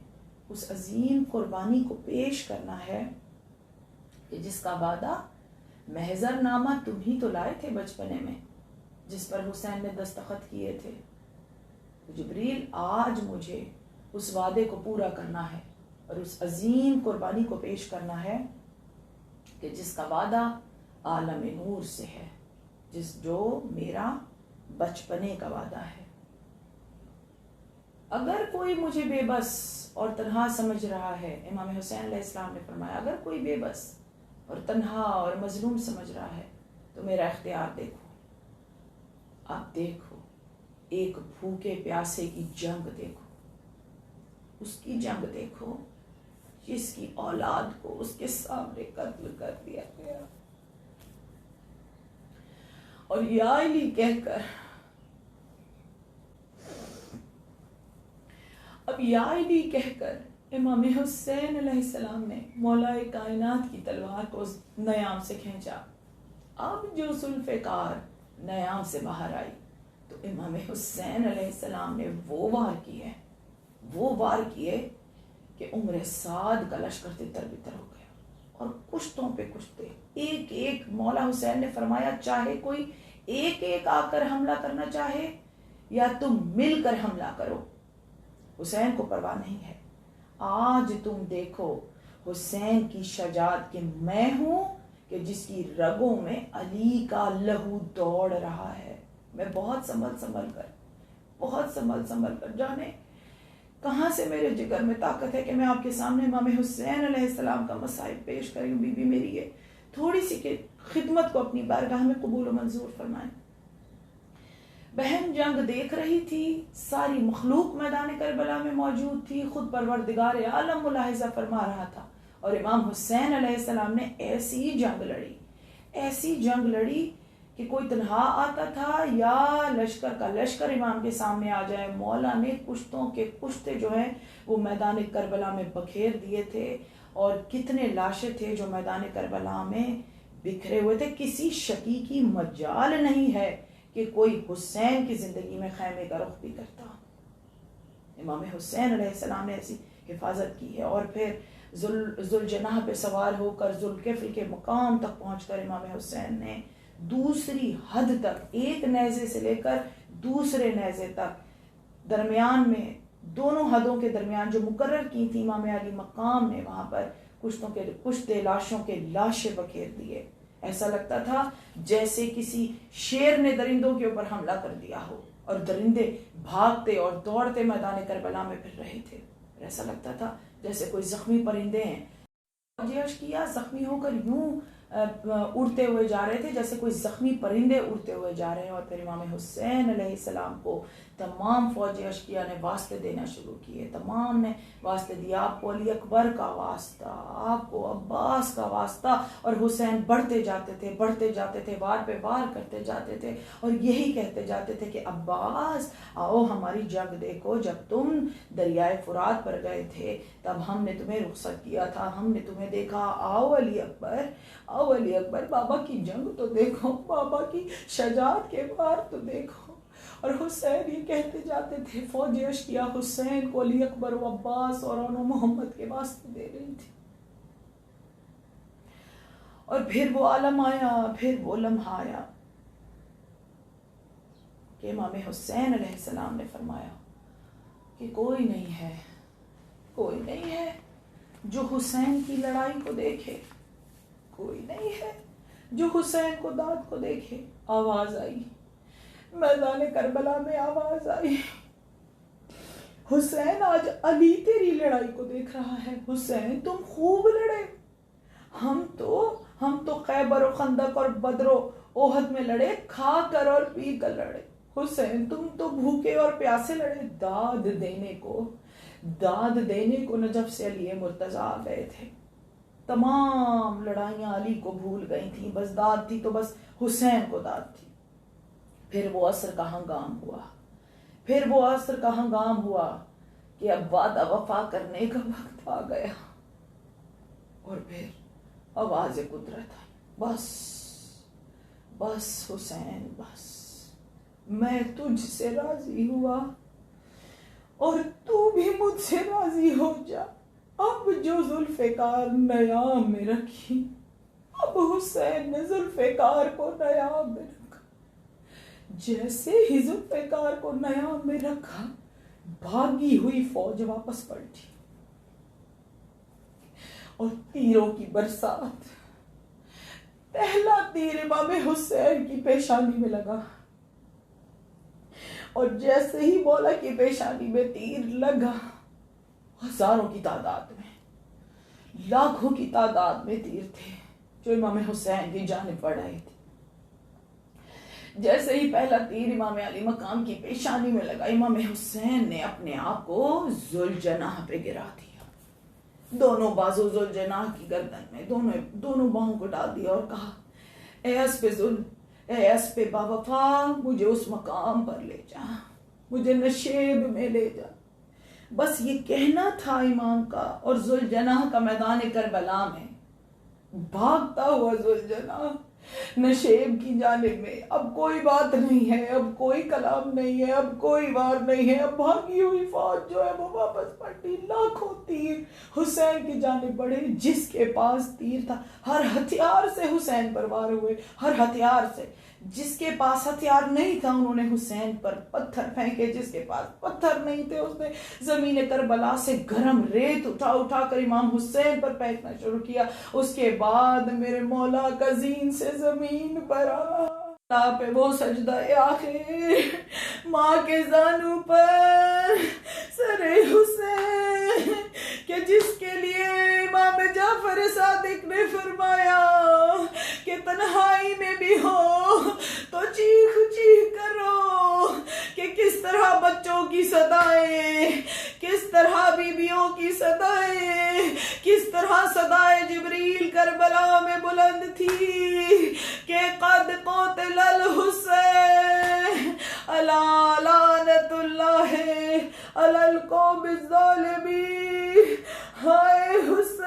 A: اس عظیم قربانی کو پیش کرنا ہے کہ جس کا وعدہ محضر نامہ تم ہی تو لائے تھے بچپنے میں، جس پر حسین نے دستخط کیے تھے۔ جبریل آج مجھے اس وعدے کو پورا کرنا ہے اور اس عظیم قربانی کو پیش کرنا ہے کہ جس کا وعدہ عالم نور سے ہے، جو میرا بچپنے کا وعدہ ہے۔ اگر کوئی مجھے بے بس اور تنہا سمجھ رہا ہے، امام حسین علیہ السلام نے فرمایا اگر کوئی بے بس اور تنہا اور مظلوم سمجھ رہا ہے تو میرا اختیار دیکھو۔ اب دیکھو ایک بھوکے پیاسے کی جنگ دیکھو، اس کی جنگ دیکھو جس کی اولاد کو اس کے سامنے قتل کر دیا گیا، اور یا علی کہہ کر، اب یا علی کہہ کر امام حسین علیہ السلام نے مولا کائنات کی تلوار کو نیام سے کھینچا۔ اب جو ذوالفقار نیام سے باہر آئی تو امام حسین علیہ السلام نے وہ وار کیے کہ عمر سعد کا لشکر تتر بتر ہو گیا، اور کشتوں پہ کشتے، ایک ایک مولا حسین نے فرمایا چاہے کوئی ایک ایک آ کر حملہ کرنا چاہے یا تم مل کر حملہ کرو، حسین کو پرواہ نہیں ہے۔ آج تم دیکھو حسین کی شجاعت کہ میں ہوں کہ جس کی رگوں میں علی کا لہو دوڑ رہا ہے۔ میں بہت سنبھل کر جانے کہاں سے میرے جگر میں طاقت ہے کہ میں آپ کے سامنے امام حسین علیہ السلام کا مصائب پیش کروں۔ بی بی میری یہ تھوڑی سی کہ خدمت کو اپنی بارگاہ میں قبول و منظور فرمائیں۔ بہن جنگ دیکھ رہی تھی، ساری مخلوق میدان کربلا میں موجود تھی، خود پروردگار عالم ملاحظہ فرما رہا تھا، اور امام حسین علیہ السلام نے ایسی جنگ لڑی کہ کوئی تنہا آتا تھا یا لشکر کا لشکر امام کے سامنے آ جائے، مولا نے کشتوں کے کشتے جو ہیں وہ میدان کربلا میں بکھیر دیے تھے، اور کتنے لاشیں تھے جو میدان کربلا میں بکھرے ہوئے تھے۔ کسی شکی کی مجال نہیں ہے کہ کوئی حسین کی زندگی میں خیمے کا رخ بھی کرتا۔ امام حسین علیہ السلام نے ایسی حفاظت کی ہے، اور پھر ذوالجناح پہ سوار ہو کر ذوالکفل کے مقام تک پہنچ کر امام حسین نے دوسری حد تک، ایک نیزے سے لے کر دوسرے نیزے تک، درمیان میں دونوں حدوں کے درمیان جو مقرر کی تھی امام علی مقام نے، وہاں پر کشتے لاشوں کے لاشیں بکھیر دیے۔ ایسا لگتا تھا جیسے کسی شیر نے درندوں کے اوپر حملہ کر دیا ہو، اور درندے بھاگتے اور دوڑتے میدان کربلا میں پھر رہے تھے۔ ایسا لگتا تھا جیسے کوئی زخمی پرندے ہیں فوجی کیا زخمی ہو کر یوں اڑتے ہوئے جا رہے تھے جیسے کوئی زخمی پرندے اڑتے ہوئے جا رہے ہیں. اور پھر امام حسین علیہ السلام کو تمام فوجی اشقیاء نے واسطے دینا شروع کیے. تمام نے واسطے دیا. آپ کو علی اکبر کا واسطہ, آپ کو عباس کا واسطہ. اور حسین بڑھتے جاتے تھے, وار پہ وار کرتے جاتے تھے اور یہی کہتے جاتے تھے کہ عباس آؤ ہماری جنگ دیکھو. جب تم دریائے فرات پر گئے تھے تب ہم نے تمہیں رخصت کیا تھا, ہم نے تمہیں دیکھا. آؤ علی اکبر, آؤ علی اکبر, بابا کی جنگ تو دیکھو, بابا کی شجاعت کے وار تو دیکھو. اور حسین یہ کہتے جاتے تھے. فوجی اشقیاء حسین کو علی اکبر و عباس اور انو محمد کے واسطے دے رہی تھی. اور پھر وہ عالم آیا, پھر وہ لمحہ آیا کہ امام حسین علیہ السلام نے فرمایا کہ کوئی نہیں ہے جو حسین کی لڑائی کو دیکھے, کوئی نہیں ہے جو حسین کو داد کو دیکھے. آواز آئی میدان کربلا میں, آواز آئی حسین آج علی تیری لڑائی کو دیکھ رہا ہے. حسین تم خوب لڑے, ہم تو خیبر و خندق اور بدر و احد میں لڑے, کھا کر اور پی کر لڑے. حسین تم تو بھوکے اور پیاسے لڑے. داد دینے کو نجف سے علی مرتضیٰ آ گئے تھے. تمام لڑائیاں علی کو بھول گئی تھیں, بس داد تھی تو بس حسین کو داد تھی. پھر وہ عصر کا ہنگام ہوا کہ اب وعدہ وفا کرنے کا وقت آ گیا. اور پھر آواز قدرت آئی, بس حسین بس, میں تجھ سے راضی ہوا اور تو بھی مجھ سے راضی ہو جا. اب جو ذوالفقار نیام میں رکھی, اب حسین نے ذوالفقار کو نیام میں رکھا. جیسے ہی ذوالفقار کو نیام میں رکھا, بھاگی ہوئی فوج واپس پلٹی اور تیروں کی برسات. پہلا تیر امام حسین کی پیشانی میں لگا اور جیسے ہی مولا کی پیشانی میں تیر لگا, ہزاروں کی تعداد میں, لاکھوں کی تعداد میں تیر تھے جو امام حسین کی جانب بڑھ رہے تھے. جیسے ہی پہلا تیر امام علی مقام کی پیشانی میں لگا, امام حسین نے اپنے آپ کو ذوالجناح پہ گرا دیا. دونوں بازو ذوالجناح کی گردن میں دونوں باہوں کو ڈال دیا اور کہا, اے اسپِ باوفا, مجھے اس مقام پر لے جا, مجھے نشیب میں لے جا. بس یہ کہنا تھا امام کا. اور ذوالجناح کا میدان کربلا میں بھاگتا ہوا ذوالجناح نشیب کی جانب میں. اب کوئی بات نہیں ہے, اب کوئی کلام نہیں ہے, اب کوئی وار نہیں ہے. اب بھاگی ہوئی فوج جو ہے وہ واپس پلٹی. لاکھوں تیر حسین کی جانب بڑھے. جس کے پاس تیر تھا ہر ہتھیار سے حسین پر وار ہوئے, ہر ہتھیار سے. جس کے پاس ہتھیار نہیں تھا انہوں نے حسین پر پتھر پھینکے, جس کے پاس پتھر نہیں تھے اس نے زمین کربلا سے گرم ریت اٹھا کر امام حسین پر پھینکنا شروع کیا. اس کے بعد میرے مولا کا زین سے زمین پر آ پہ وہ سجدہ آخر, ماں کے زانوں پر سر حسین, کہ جس کے لیے امام جعفر صادق نے فرمایا کہ تنہائی میں بھی ہو تو چیخ کرو. کہ کس طرح بچوں کی صدائیں, کس طرح بیویوں کی صدائیں, کس طرح صدائے جبریل کربلا میں بلند تھی کہ قد قتل الحسین الا لعنت اللہ علی القوم الظالمین. ہائے حسین